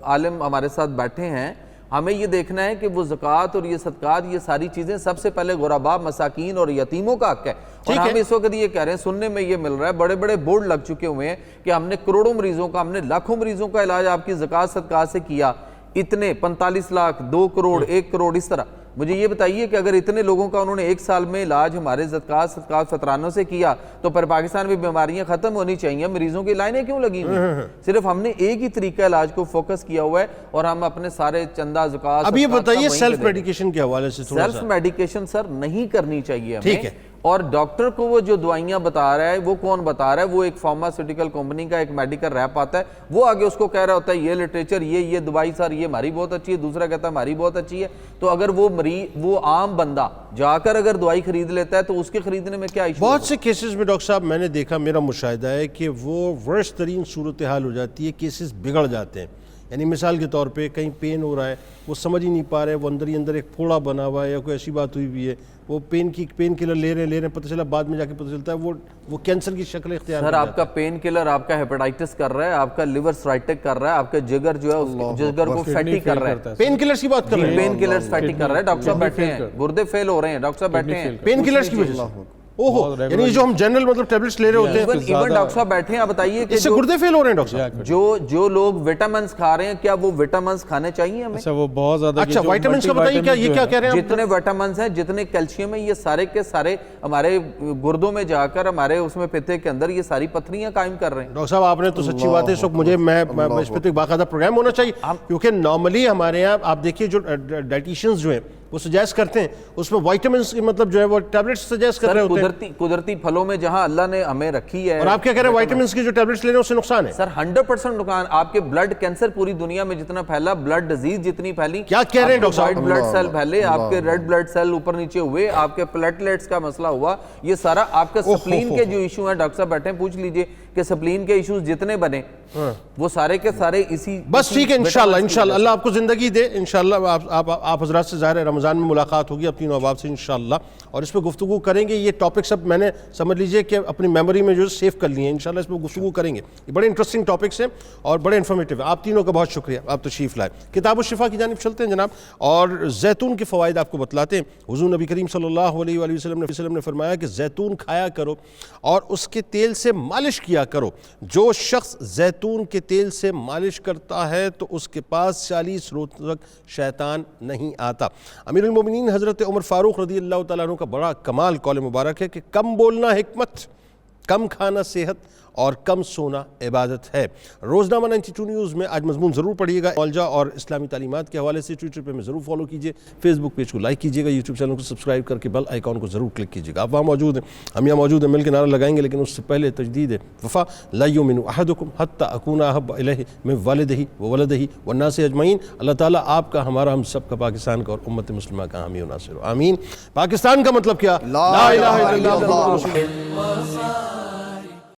عالم ہمارے ساتھ بیٹھے ہیں, ہمیں یہ دیکھنا ہے کہ وہ زکوٰۃ اور یہ صدقات, یہ ساری چیزیں سب سے پہلے غرباء, مساکین اور یتیموں کا حق ہے. اور ہم اس وقت یہ کہہ رہے ہیں, سننے میں یہ مل رہا ہے, بڑے بڑے بورڈ لگ چکے ہوئے ہیں کہ ہم نے کروڑوں مریضوں کا, ہم نے لاکھوں مریضوں کا علاج آپ کی زکوٰۃ صدقات سے کیا. اتنے 45 لاکھ, 2 کروڑ, 1 کروڑ, اس طرح. مجھے یہ بتائیے کہ اگر اتنے لوگوں کا انہوں نے ایک سال میں علاج ہمارے زکوٰۃ, صدقات, فطرانوں سے کیا, تو پھر پاکستان میں بیماریاں ختم ہونی چاہیے. مریضوں کی لائنیں کیوں لگی ہوئی؟ صرف ہم نے ایک ہی طریقہ علاج کو فوکس کیا ہوا ہے, اور ہم اپنے سارے چندہ, زکوٰۃ. اب یہ بتائیے سیلف میڈیکیشن کے حوالے سے تھوڑا سا. سیلف میڈیکیشن سر نہیں کرنی چاہیے ٹھیک ہے. اور ڈاکٹر کو وہ جو دوائیاں بتا رہا ہے, وہ کون بتا رہا ہے؟ وہ ایک فارماسیوٹیکل کمپنی کا ایک میڈیکل ریپ آتا ہے, وہ آگے اس کو کہہ رہا ہوتا ہے یہ لٹریچر, یہ دوائی سر یہ ہماری بہت اچھی ہے, دوسرا کہتا ہے ہماری بہت اچھی ہے. تو اگر وہ عام بندہ جا کر اگر دوائی خرید لیتا ہے تو اس کے خریدنے میں کیا ایشو؟ بہت سے کیسز میں ڈاکٹر صاحب میں نے دیکھا, میرا مشاہدہ ہے کہ وہ ورس ترین صورتحال ہو جاتی ہے, کیسز بگڑ جاتے ہیں. یعنی مثال کے طور پہ کہیں پین ہو رہا ہے, وہ سمجھ ہی نہیں پا رہے, وہ اندر ہی اندر ایک پھوڑا بنا ہوا ہے یا کوئی ایسی بات ہوئی بھی ہے, وہ پین کلر لے رہے ہیں, پتہ چلا بعد میں جا کے پتہ چلتا ہے وہ کینسر کی شکل اختیار سر. آپ کا پین کلر آپ کا ہیپیٹائٹس کر رہا ہے, آپ کا لیور سرائٹک کر رہا ہے, آپ کا جگر جو ہے جگر کو فیٹی کر رہا ہے. پین کلرز کی بات کر رہے ہیں, پین کلرز فیٹی کر رہا ہے. ڈاکٹر صاحب بیٹھے ہیں, گردے فیل ہو رہے ہیں, ڈاکٹر صاحب بیٹھے ہیں پین کلرز کی وجہ سے. اوہو, یعنی جو ہم جنرل مطلب ٹیبلٹس لے رہے ہوتے ہیں, ایون ڈاکٹر صاحب بیٹھے ہیں, آپ بتائیے کہ اس سے گردے فیل ہو رہے ہیں ڈاکٹر صاحب. جو لوگ وٹامنس کھا رہے ہیں, کیا وہ وٹامنس کھانے چاہیے ہمیں؟ اچھا وہ بہت زیادہ. اچھا وائٹامنس کا بتائیے, کیا یہ کیا کہہ رہے ہیں؟ جتنے وٹامنس ہیں, جتنے کیلشیم ہیں, یہ سارے کے سارے ہمارے گردوں میں جا کر ہمارے اس میں پتے کے اندر یہ ساری پتھریاں قائم کر رہے ہیں. ڈاکٹر صاحب آپ نے تو سچی بات ہے, اس وقت مجھے میں اس پہ تو ایک باقاعدہ پروگرام ہونا چاہیے, کیونکہ نارملی ہمارے یہاں آپ دیکھیے جو ڈائٹیشینز جو ہیں وہ سجیسٹ کرتے ہیں, اس میں وائٹامنس کی مطلب جو ہے وہ ٹیبلٹس سجیسٹ کر رہے ہوتے ہیں. قدرتی پھلوں میں جہاں اللہ نے ہمیں رکھی ہے. اور آپ کیا کہہ رہے ہیں, وائٹامنس کی جو ٹیبلٹس لے رہے ہیں اس سے نقصان ہے؟ سر 100% نقصان. آپ کے بلڈ کینسر پوری دنیا میں جتنا پھیلا, بلڈ ڈیزیز جتنی پھیلی, کیا کہہ رہے ہیں ڈاکٹر صاحب؟ وائٹ بلڈ سیل پھیلے, آپ کے ریڈ بلڈ سیل اوپر نیچے ہوئے, آپ کے پلیٹلیٹس کا مسئلہ ہوا, یہ سارا آپ کا سپلین کے جو ایشو ہیں, ڈاکٹر صاحب بیٹھے ہیں, پوچھ لیجئے کہ سپلین کے ایشوز جتنے بنے وہ سارے کے سارے اسی. بس ٹھیک ہے, انشاءاللہ اللہ آپ کو زندگی دے. انشاءاللہ آپ حضرات سے ظاہر ہے رمضان میں ملاقات ہوگی اپنی نواب سے انشاءاللہ, اور اس پہ گفتگو کریں گے. یہ ٹاپک سب میں نے سمجھ لیجئے کہ اپنی میموری میں جو سیو کر لیے ہیں, انشاءاللہ اس پہ گفتگو کریں گے. یہ بڑے انٹرسٹنگ ٹاپکس ہیں اور بڑے انفارمیٹیو ہیں. آپ تینوں کا بہت شکریہ, آپ تشریف لائے. کتاب الشفا کی جانب چلتے ہیں جناب, اور زیتون کے فوائد آپ کو بتلاتے ہیں. حضور نبی کریم صلی اللہ علیہ وآلہ وسلم نے فرمایا کہ زیتون کھایا کرو اور اس کے تیل سے مالش کیا کرو. جو شخص زیتون کے تیل سے مالش کرتا ہے تو اس کے پاس 40 روز تک شیطان نہیں آتا. امیر المومنین حضرت عمر فاروق رضی اللہ تعالیٰ عنہ کا بڑا کمال قول مبارک ہے کہ کم بولنا حکمت, کم کھانا صحت اور کم سونا عبادت ہے. روزنامہ 92 نیوز میں آج مضمون ضرور پڑھیے گا معالجہ اور اسلامی تعلیمات کے حوالے سے. ٹویٹر پہ ہمیں ضرور فالو کیجیے, فیس بک پیج کو لائک کیجیے گا, یوٹیوب چینل کو سبسکرائب کر کے بیل آئیکن کو ضرور کلک کیجیے گا. آپ وہاں موجود ہیں, ہم یہاں موجود ہیں, مل کے نعرہ لگائیں گے, لیکن اس سے پہلے تجدید وفا. لا یؤمن احدکم حتی اکون احب الیہ من والدہ وولدہ والناس اجمعین. اللہ تعالیٰ آپ کا, ہمارا, ہم سب کا, پاکستان کا اور امت مسلمہ کا حامی و ناصر. آمین. پاکستان کا مطلب کیا؟ لا الہ الا اللہ.